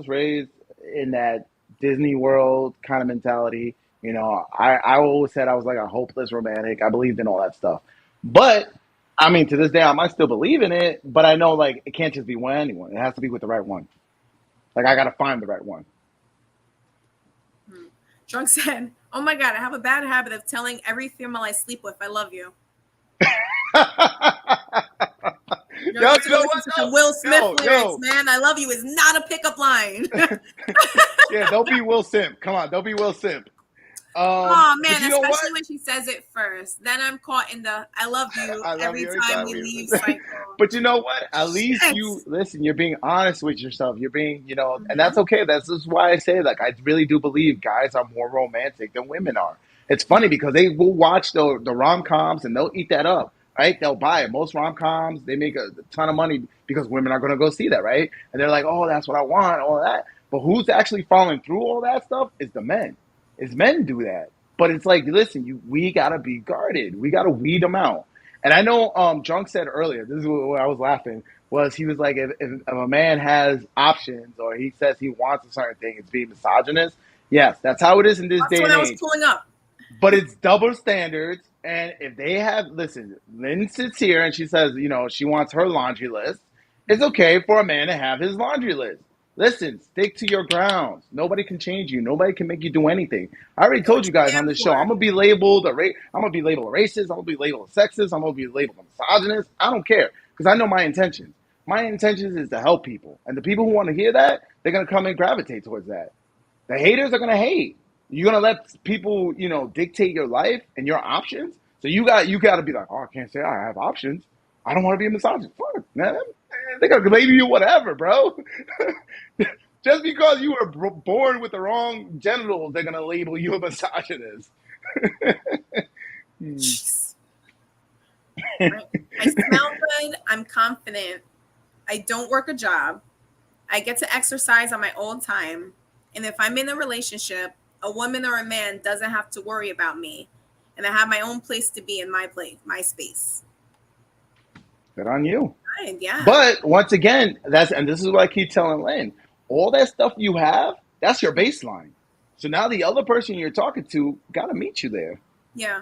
raised in that Disney World kind of mentality. I always said I was like a hopeless romantic. I believed in all that stuff. But I mean, to this day, I might still believe in it, but I know like it can't just be with anyone. It has to be with the right one. Like I got to find the right one. Drunk said, "Oh my God, I have a bad habit of telling every female I sleep with, I love you." Will Smith lyrics, man. I love you is not a pickup line. Yeah, don't be Will Simp. Come on, don't be Will Simp. Oh man, especially when she says it first. Then I'm caught in the I love you every time we leave cycle. But you know what? At least you're being honest with yourself. You're being, and that's okay. That's just why I say, like, I really do believe guys are more romantic than women are. It's funny because they will watch the rom-coms and they'll eat that up, right? They'll buy it. Most rom-coms, they make a ton of money because women are going to go see that, right? And they're like, oh, that's what I want, all that. But who's actually following through all that stuff is the men. Is men do that. But it's like, listen, we got to be guarded. We got to weed them out. And I know Drunk said earlier, this is what I was laughing, was he was like, if a man has options or he says he wants a certain thing, it's being misogynist. Yes, that's how it is in this day and age. That's what I was pulling up. But it's double standards. And if they have, listen, Lynn sits here and she says, she wants her laundry list. It's okay for a man to have his laundry list. Listen, stick to your grounds. Nobody can change you. Nobody can make you do anything. I already told you guys on this show, I'm gonna be labeled a racist. I'm gonna be labeled a sexist. I'm gonna be labeled a misogynist. I don't care because I know my intentions. My intentions is to help people, and the people who want to hear that, they're gonna come and gravitate towards that. The haters are gonna hate. You're gonna let people, dictate your life and your options. So you got to be like, oh, I can't say I have options. I don't want to be a misogynist. Fuck, man. They're going to label you whatever, bro. Just because you were born with the wrong genitals, they're going to label you a misogynist. I smell good. I'm confident. I don't work a job. I get to exercise on my own time. And if I'm in a relationship, a woman or a man doesn't have to worry about me. And I have my own place to be in my place, my space. Good on you. Right, yeah. But once again, this is what I keep telling Lynn. All that stuff you have, that's your baseline. So now the other person you're talking to got to meet you there. Yeah.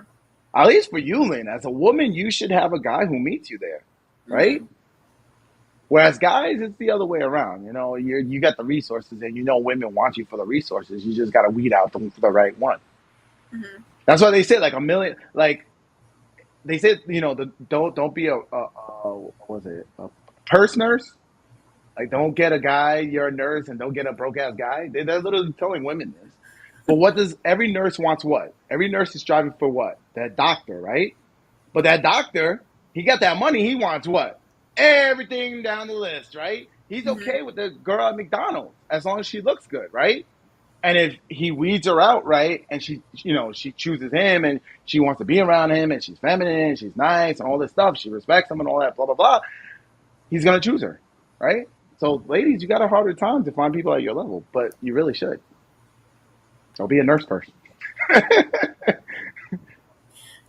At least for you, Lynn, as a woman, you should have a guy who meets you there, right? Mm-hmm. Whereas guys, it's the other way around. You got the resources, and women want you for the resources. You just got to weed out the right one. Mm-hmm. That's why they say like a million. Like they said, don't be a purse nurse. Like, don't get a guy, you're a nurse, and don't get a broke ass guy. They're literally telling women this. But what does every nurse wants? What every nurse is striving for? What that doctor, right? But that doctor, he got that money. He wants what? Everything down the list, right? He's Mm-hmm. okay with the girl at McDonald's as long as she looks good, right? And if he weeds her out, right, and she, she chooses him and she wants to be around him and she's feminine and she's nice and all this stuff, she respects him and all that, blah, blah, blah, he's going to choose her, right? So, ladies, you got a harder time to find people at your level, but you really should. Don't be a nurse person.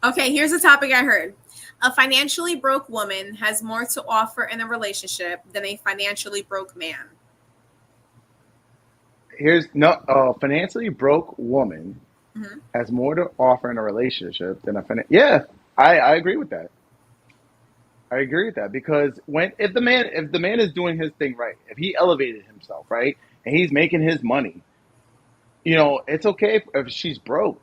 Okay, here's a topic I heard. A financially broke woman has more to offer in a relationship than a financially broke man. A financially broke woman has more to offer in a relationship than yeah, I agree with that. I agree with that because if the man is doing his thing right, if he elevated himself, right, and he's making his money, it's okay if she's broke.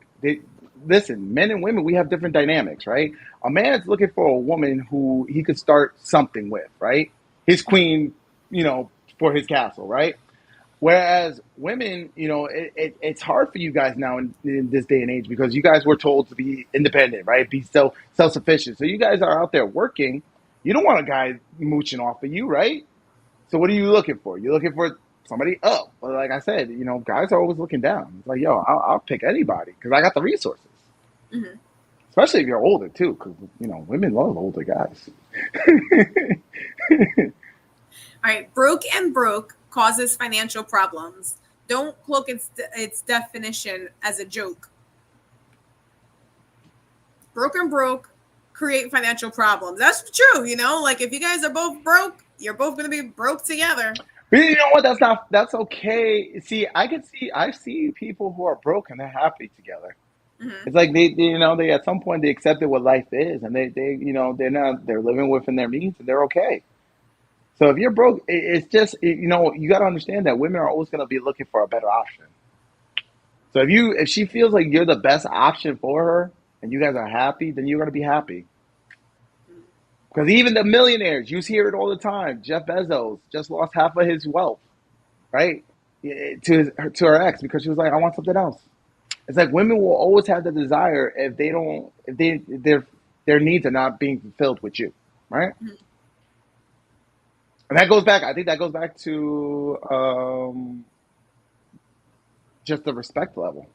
Listen, men and women, we have different dynamics, right? A man's looking for a woman who he could start something with, right? His queen, for his castle, right? Whereas women, it's hard for you guys now in this day and age because you guys were told to be independent, right? Be self-sufficient. So you guys are out there working. You don't want a guy mooching off of you, right? So what are you looking for? You're looking for somebody up. But like I said, guys are always looking down. It's like, yo, I'll pick anybody because I got the resources. Mm-hmm. Especially if you're older too, because women love older guys. All right, broke and broke causes financial problems. Don't cloak its definition as a joke. Broke and broke create financial problems. That's true, like if you guys are both broke, you're both going to be broke together. But you know what? That's okay. See, I see people who are broke and they're happy together. Mm-hmm. It's like they at some point they accepted what life is and they're living within their means and they're okay. So if you're broke, it's just, you got to understand that women are always going to be looking for a better option. So if she feels like you're the best option for her and you guys are happy, then you're going to be happy. Because even the millionaires, you hear it all the time. Jeff Bezos just lost half of his wealth, right? To her ex because she was like, I want something else. It's like women will always have the desire if their needs are not being fulfilled with you, right? Mm-hmm. And that goes back. I think that goes back to just the respect level.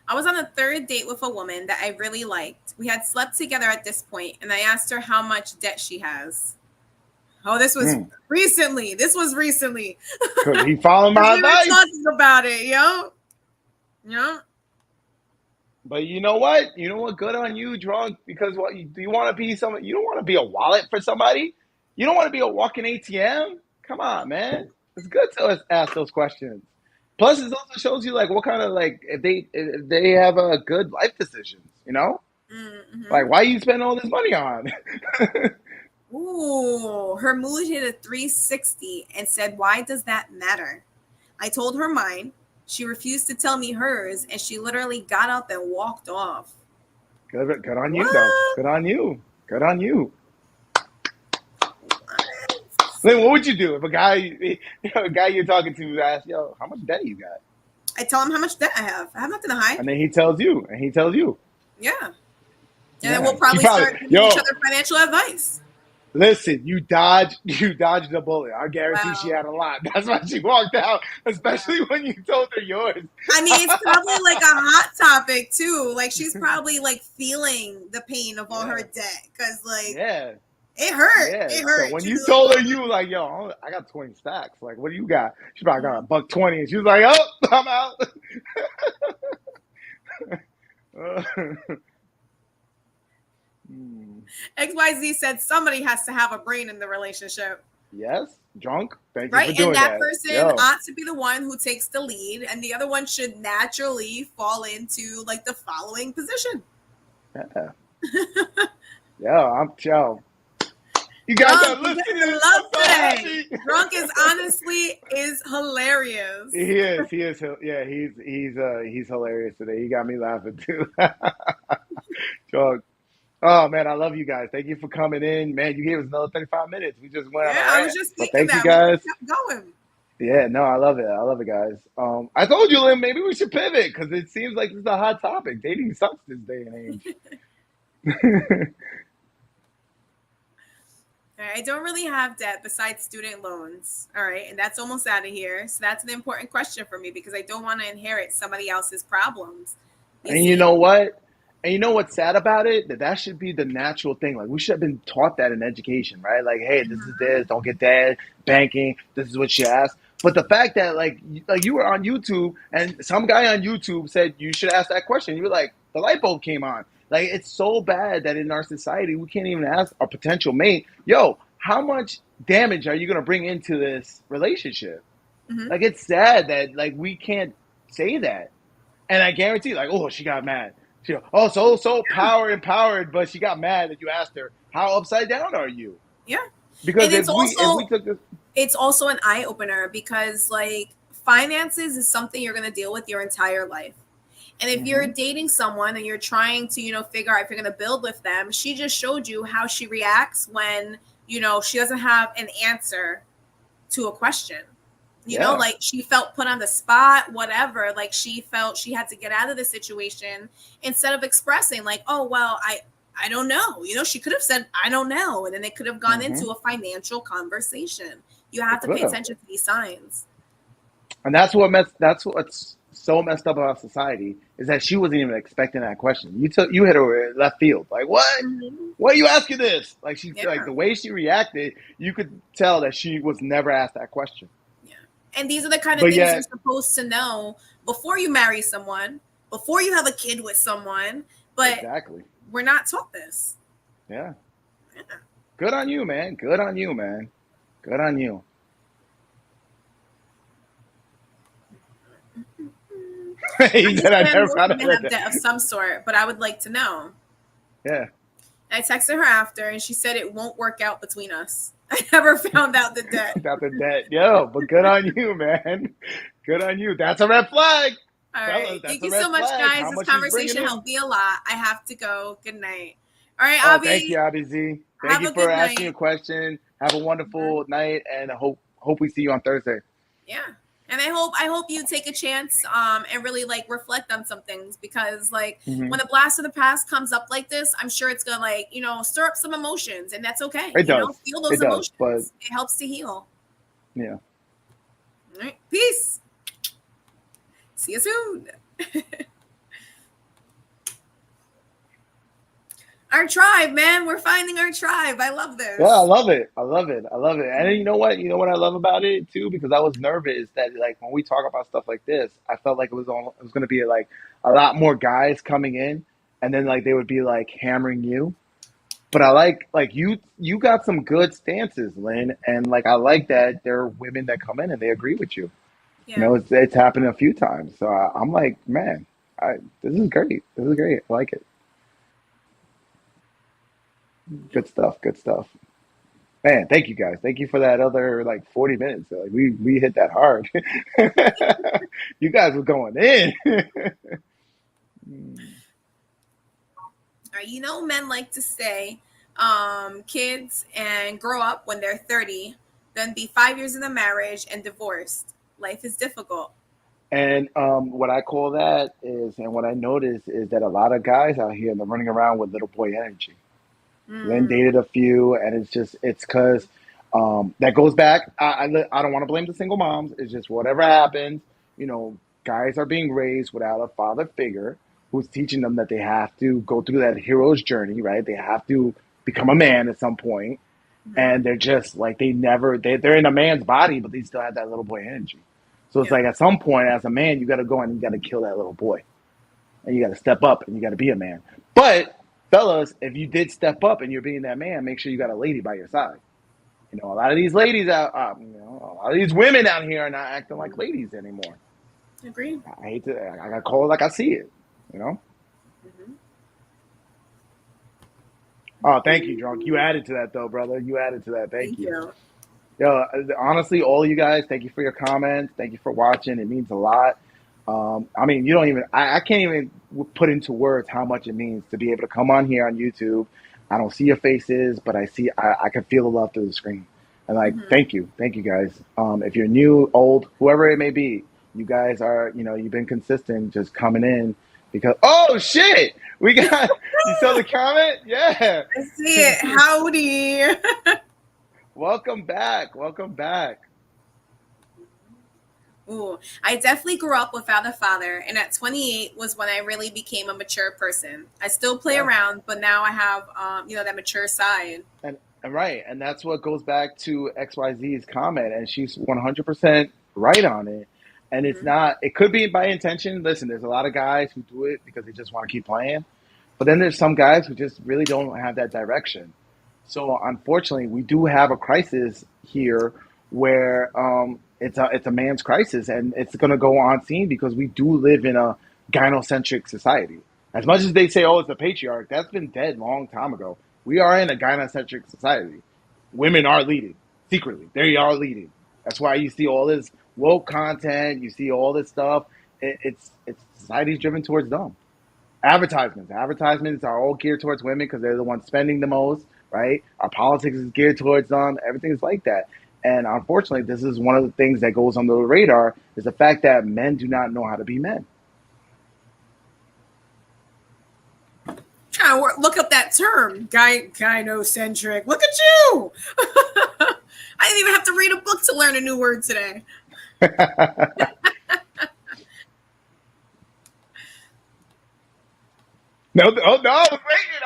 I was on a third date with a woman that I really liked. We had slept together at this point, and I asked her how much debt she has. Oh, this was recently. This was recently. Because he followed my advice. We were talking about it, yo. But you know what? Good on you, drunk. Because do you want to be somebody? You don't want to be a wallet for somebody. You don't want to be a walking ATM. Come on, man. It's good to ask those questions. Plus, it also shows you like what kind of if they have a good life decisions. Mm-hmm. Like why you spend all this money on? Ooh, her mood hit a 360 and said, "Why does that matter?" I told her mine. She refused to tell me hers, and she literally got up and walked off. Good on you, though. Good on you. Good on you. Then what would you do if a guy you're talking to asks, "Yo, how much debt you got?" I tell him how much debt I have. I have nothing to hide. And then he tells you. Yeah. And then we'll probably start giving each other financial advice. Listen, you dodged the bullet. I guarantee she had a lot. That's why she walked out, especially when you told her yours. I mean, it's probably like a hot topic too. Like she's probably like feeling the pain of all her debt because it hurt. Yeah. It hurt. So when you told her, you were like, "Yo, I got 20 stacks. Like, what do you got?" She probably got $120, and she was like, "Oh, I'm out." XYZ said somebody has to have a brain in the relationship. Yes, drunk. Thank you for doing that. And that person ought to be the one who takes the lead, and the other one should naturally fall into like the following position. Yeah. You guys are listening to love today. Drunk is hilarious. He is. Yeah, he's hilarious today. He got me laughing too. Drunk. Oh man, I love you guys. Thank you for coming in. Man, you gave us another 35 minutes. We just went on Yeah, a I was rant. just But thinking thank you that we could guys. have kept going. Yeah, no, I love it. I love it, guys. I told you, Lynn, maybe we should pivot because it seems like this is a hot topic. Dating sucks this day and age. All right, I don't really have debt besides student loans. All right, and that's almost out of here. So that's an important question for me because I don't want to inherit somebody else's problems. You And you see? know what? And you know what's sad about it? That should be the natural thing. Like we should have been taught that in education, right? Like, hey, this is this, don't get that. Banking, this is what she asked. But the fact that like you were on YouTube and some guy on YouTube said you should ask that question, you were like, the light bulb came on. Like it's so bad that in our society we can't even ask our potential mate, yo, how much damage are you gonna bring into this relationship? Mm-hmm. Like it's sad that like we can't say that. And I guarantee, like, oh, she got mad. She, oh, so power empowered, but she got mad that you asked her, how upside down are you? Yeah, Because and if we took this, it's also an eye opener because like finances is something you're going to deal with your entire life. And if you're mm-hmm, dating someone and you're trying to, figure out if you're going to build with them, she just showed you how she reacts when, she doesn't have an answer to a question. yeah, Like she felt put on the spot, whatever. Like she felt she had to get out of the situation instead of expressing like, oh, well, I don't know. She could have said, I don't know. And then it could have gone mm-hmm, into a financial conversation. You it have to could pay have. attention to these signs. And that's what's so messed up about society is that she wasn't even expecting that question. You hit her left field. Like what? Mm-hmm. Why are you asking this? Like like Yeah. the way she reacted, you could tell that she was never asked that question. Yeah. And these are the kind of But things you're yet, supposed to know before you marry someone, before you have a kid with someone. But exactly. we're not taught this. Yeah. Yeah. Good on you, man. Good on you, man. Good on you. I He just said I said never most found women have out. debt of some sort, but I would like to know. Yeah. I texted her after, and she said it won't work out between us. I never found out the debt. About the debt. Yo, but good on you, man. Good on you. That's a red flag. All Fellas, right. that's Thank a you red so much, flag. guys. How This much he's bringing conversation in. helped me a lot. I have to go. Good night. All right, Oh, thank you, Avi. Abby Z. Thank Have you a for good asking night. a question. Have a wonderful night, and I hope we see you on Thursday. Yeah. And I hope you take a chance and really like reflect on some things because like Hmm. when a blast of the past comes up like this, I'm sure it's gonna like, stir up some emotions and that's okay. It does. Feel It those does. But emotions. It helps to heal. yeah. All right. Peace. See you soon. Our tribe, man. We're finding our tribe. I love Yeah, I this. love it. I love it. I love it. And you know what? You know what I love about it too, because I was nervous that like when we talk about stuff like this, I felt like it was going to be like a lot more guys coming in, and then like they would be like hammering you. But I like you got some good stances, Lynn, and like I like that there are women that come in and they agree with you. You Yeah. know, it's happened a few times, so I'm like, man, this is great. This is great. I like it. Good stuff. Good stuff. Man, thank you guys. Thank you for that other like 40 minutes. Like we hit that hard. You guys were going in. All right, men like to say kids and grow up when they're 30, then be 5 years in the marriage and divorced. Life is difficult. And what I call that is, and what I notice is that a lot of guys out here they're running around with little boy energy. Lynn Mm, dated a few, and it's because that goes back. I don't want to blame the single moms. It's just whatever happens. You know, guys are being raised without a father figure who's teaching them that they have to go through that hero's journey, right? They have to become a man at some point, mhm. and they're just like they're in a man's body, but they still have that little boy energy. So it's Yeah. like at some point, as a man, you got to go and you got to kill that little boy and you got to step up and you got to be a man. But fellas, if you did step up and you're being that man, make sure you got a lady by your side. You know, a lot of these ladies out, a lot of these women out here are not acting like ladies anymore. Agree. I hate to, I got to call it like I see it. You know. Mhm. Oh, thank you, drunk. You added to that though, brother. You added to that. Thank Thank you. you. Yo, honestly, all you guys, thank you for your comments. Thank you for watching. It means a lot. I mean, you don't even, I can't even put into words how much it means to be able to come on here on YouTube. I don't see your faces, but I can feel the love through the screen. And like, Mm-hmm. thank you guys. If you're new, old, whoever it may be, you guys are, you've been consistent just coming in because, oh shit, we got, you saw the comment? Yeah. I see it. Howdy. Welcome back. Welcome back. Ooh, I definitely grew up without a father, and at 28 was when I really became a mature person. I still play Yeah. around, but now I have, that mature side. And right, and that's what goes back to XYZ's comment, and she's 100% right on it. And it's Mm-hmm. not, it could be by intention. Listen, there's a lot of guys who do it because they just want to keep playing. But then there's some guys who just really don't have that direction. So unfortunately, we do have a crisis here where it's a man's crisis, and it's going to go on scene because we do live in a gynocentric society. As much as they say, "Oh, it's a patriarch," that's been dead long time ago. We are in a gynocentric society. Women are leading secretly. They are leading. That's why you see all this woke content. You see all this stuff. It's society's driven towards them. Advertisements are all geared towards women because they're the ones spending the most, right? Our politics is geared towards them. Everything is like that. And unfortunately, this is one of the things that goes under the radar is the fact that men do not know how to be men. Trying to look up that term, gynocentric. Look at you. I didn't even have to read a book to learn a new word today. No, oh no, I was waiting.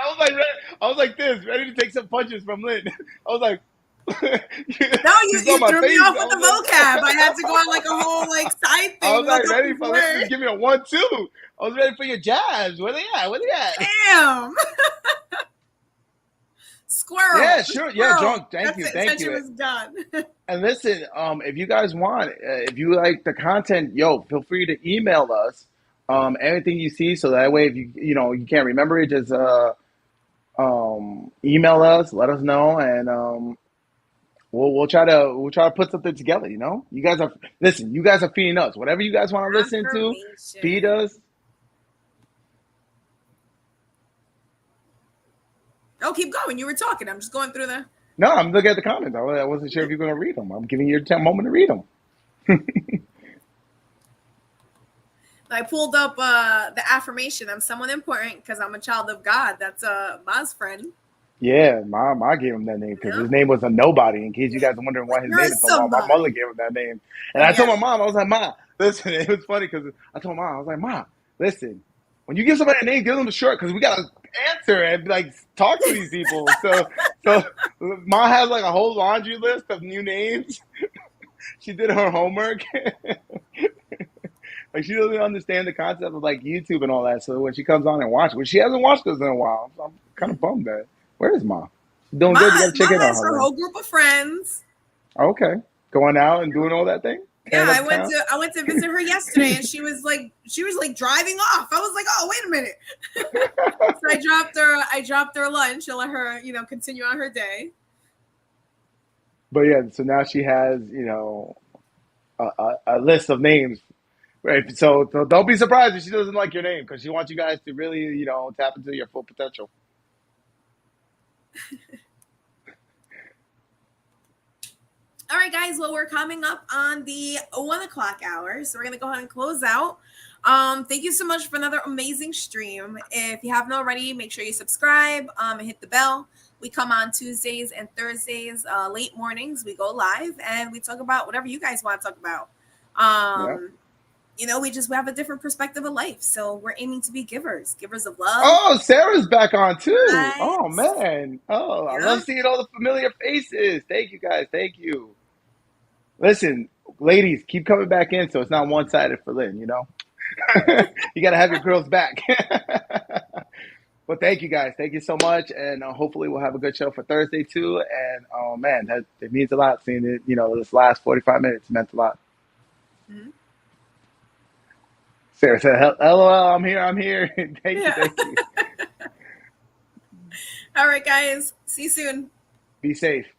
I was like this, ready to take some punches from Lynn. I was like, no, you threw me off with the vocab. I had to go on like a whole side thing. I was like ready for Lynn to give me a 1-2. I was ready for your jabs. Where they at? Damn. Squirrel. Yeah, sure. Squirrel. Yeah, drunk. Thank That's you. Was done. And listen, if you guys want, if you like the content, feel free to email us anything you see. So that way, if you can't remember it, just email us, let us know, and we'll try to put something together. You guys are feeding us. Whatever you guys want to listen to, feed us. Oh, keep going. You were talking. I'm just going through the. No, I'm looking at the comments. I wasn't sure if you're going to read them. I'm giving you a moment to read them. I pulled up the affirmation. I'm someone important because I'm a child of God. That's Ma's friend. Yeah, Ma gave him that name because his name was a nobody. In case you guys are wondering why his name is so long, my mother gave him that name. And I told my mom, I was like, Ma, listen, it was funny because I told Mom, I was like, Ma, listen, when you give somebody a name, give them a short because we got to answer and talk to these people. So Ma has a whole laundry list of new names. She did her homework. She doesn't understand the concept of YouTube and all that. So when she comes on and watches, she hasn't watched us in a while. So I'm kind of bummed that. Where is Ma? She's doing good. You got to check in on her. Her whole group of friends. Okay, going out and doing all that thing. Yeah, I went to visit her yesterday, and she was driving off. I was like, oh, wait a minute. So I dropped her lunch to let her continue on her day. But yeah, so now she has a list of names. Right, so don't be surprised if she doesn't like your name because she wants you guys to really, tap into your full potential. All right, guys. Well, we're coming up on the 1:00 hour, so we're gonna go ahead and close out. Thank you so much for another amazing stream. If you haven't already, make sure you subscribe and hit the bell. We come on Tuesdays and Thursdays, late mornings. We go live and we talk about whatever you guys want to talk about. We have a different perspective of life. So we're aiming to be givers of love. Oh, Sarah's back on too. Nice. Oh, man. Oh, I love seeing all the familiar faces. Thank you, guys. Thank you. Listen, ladies, keep coming back in so it's not one-sided for Lynn, You got to have your girls back. But thank you, guys. Thank you so much. And hopefully we'll have a good show for Thursday too. And, oh, man, it means a lot seeing it. This last 45 minutes meant a lot. Mm-hmm. Sarah said, LOL, I'm here. Thank you. All right, guys. See you soon. Be safe.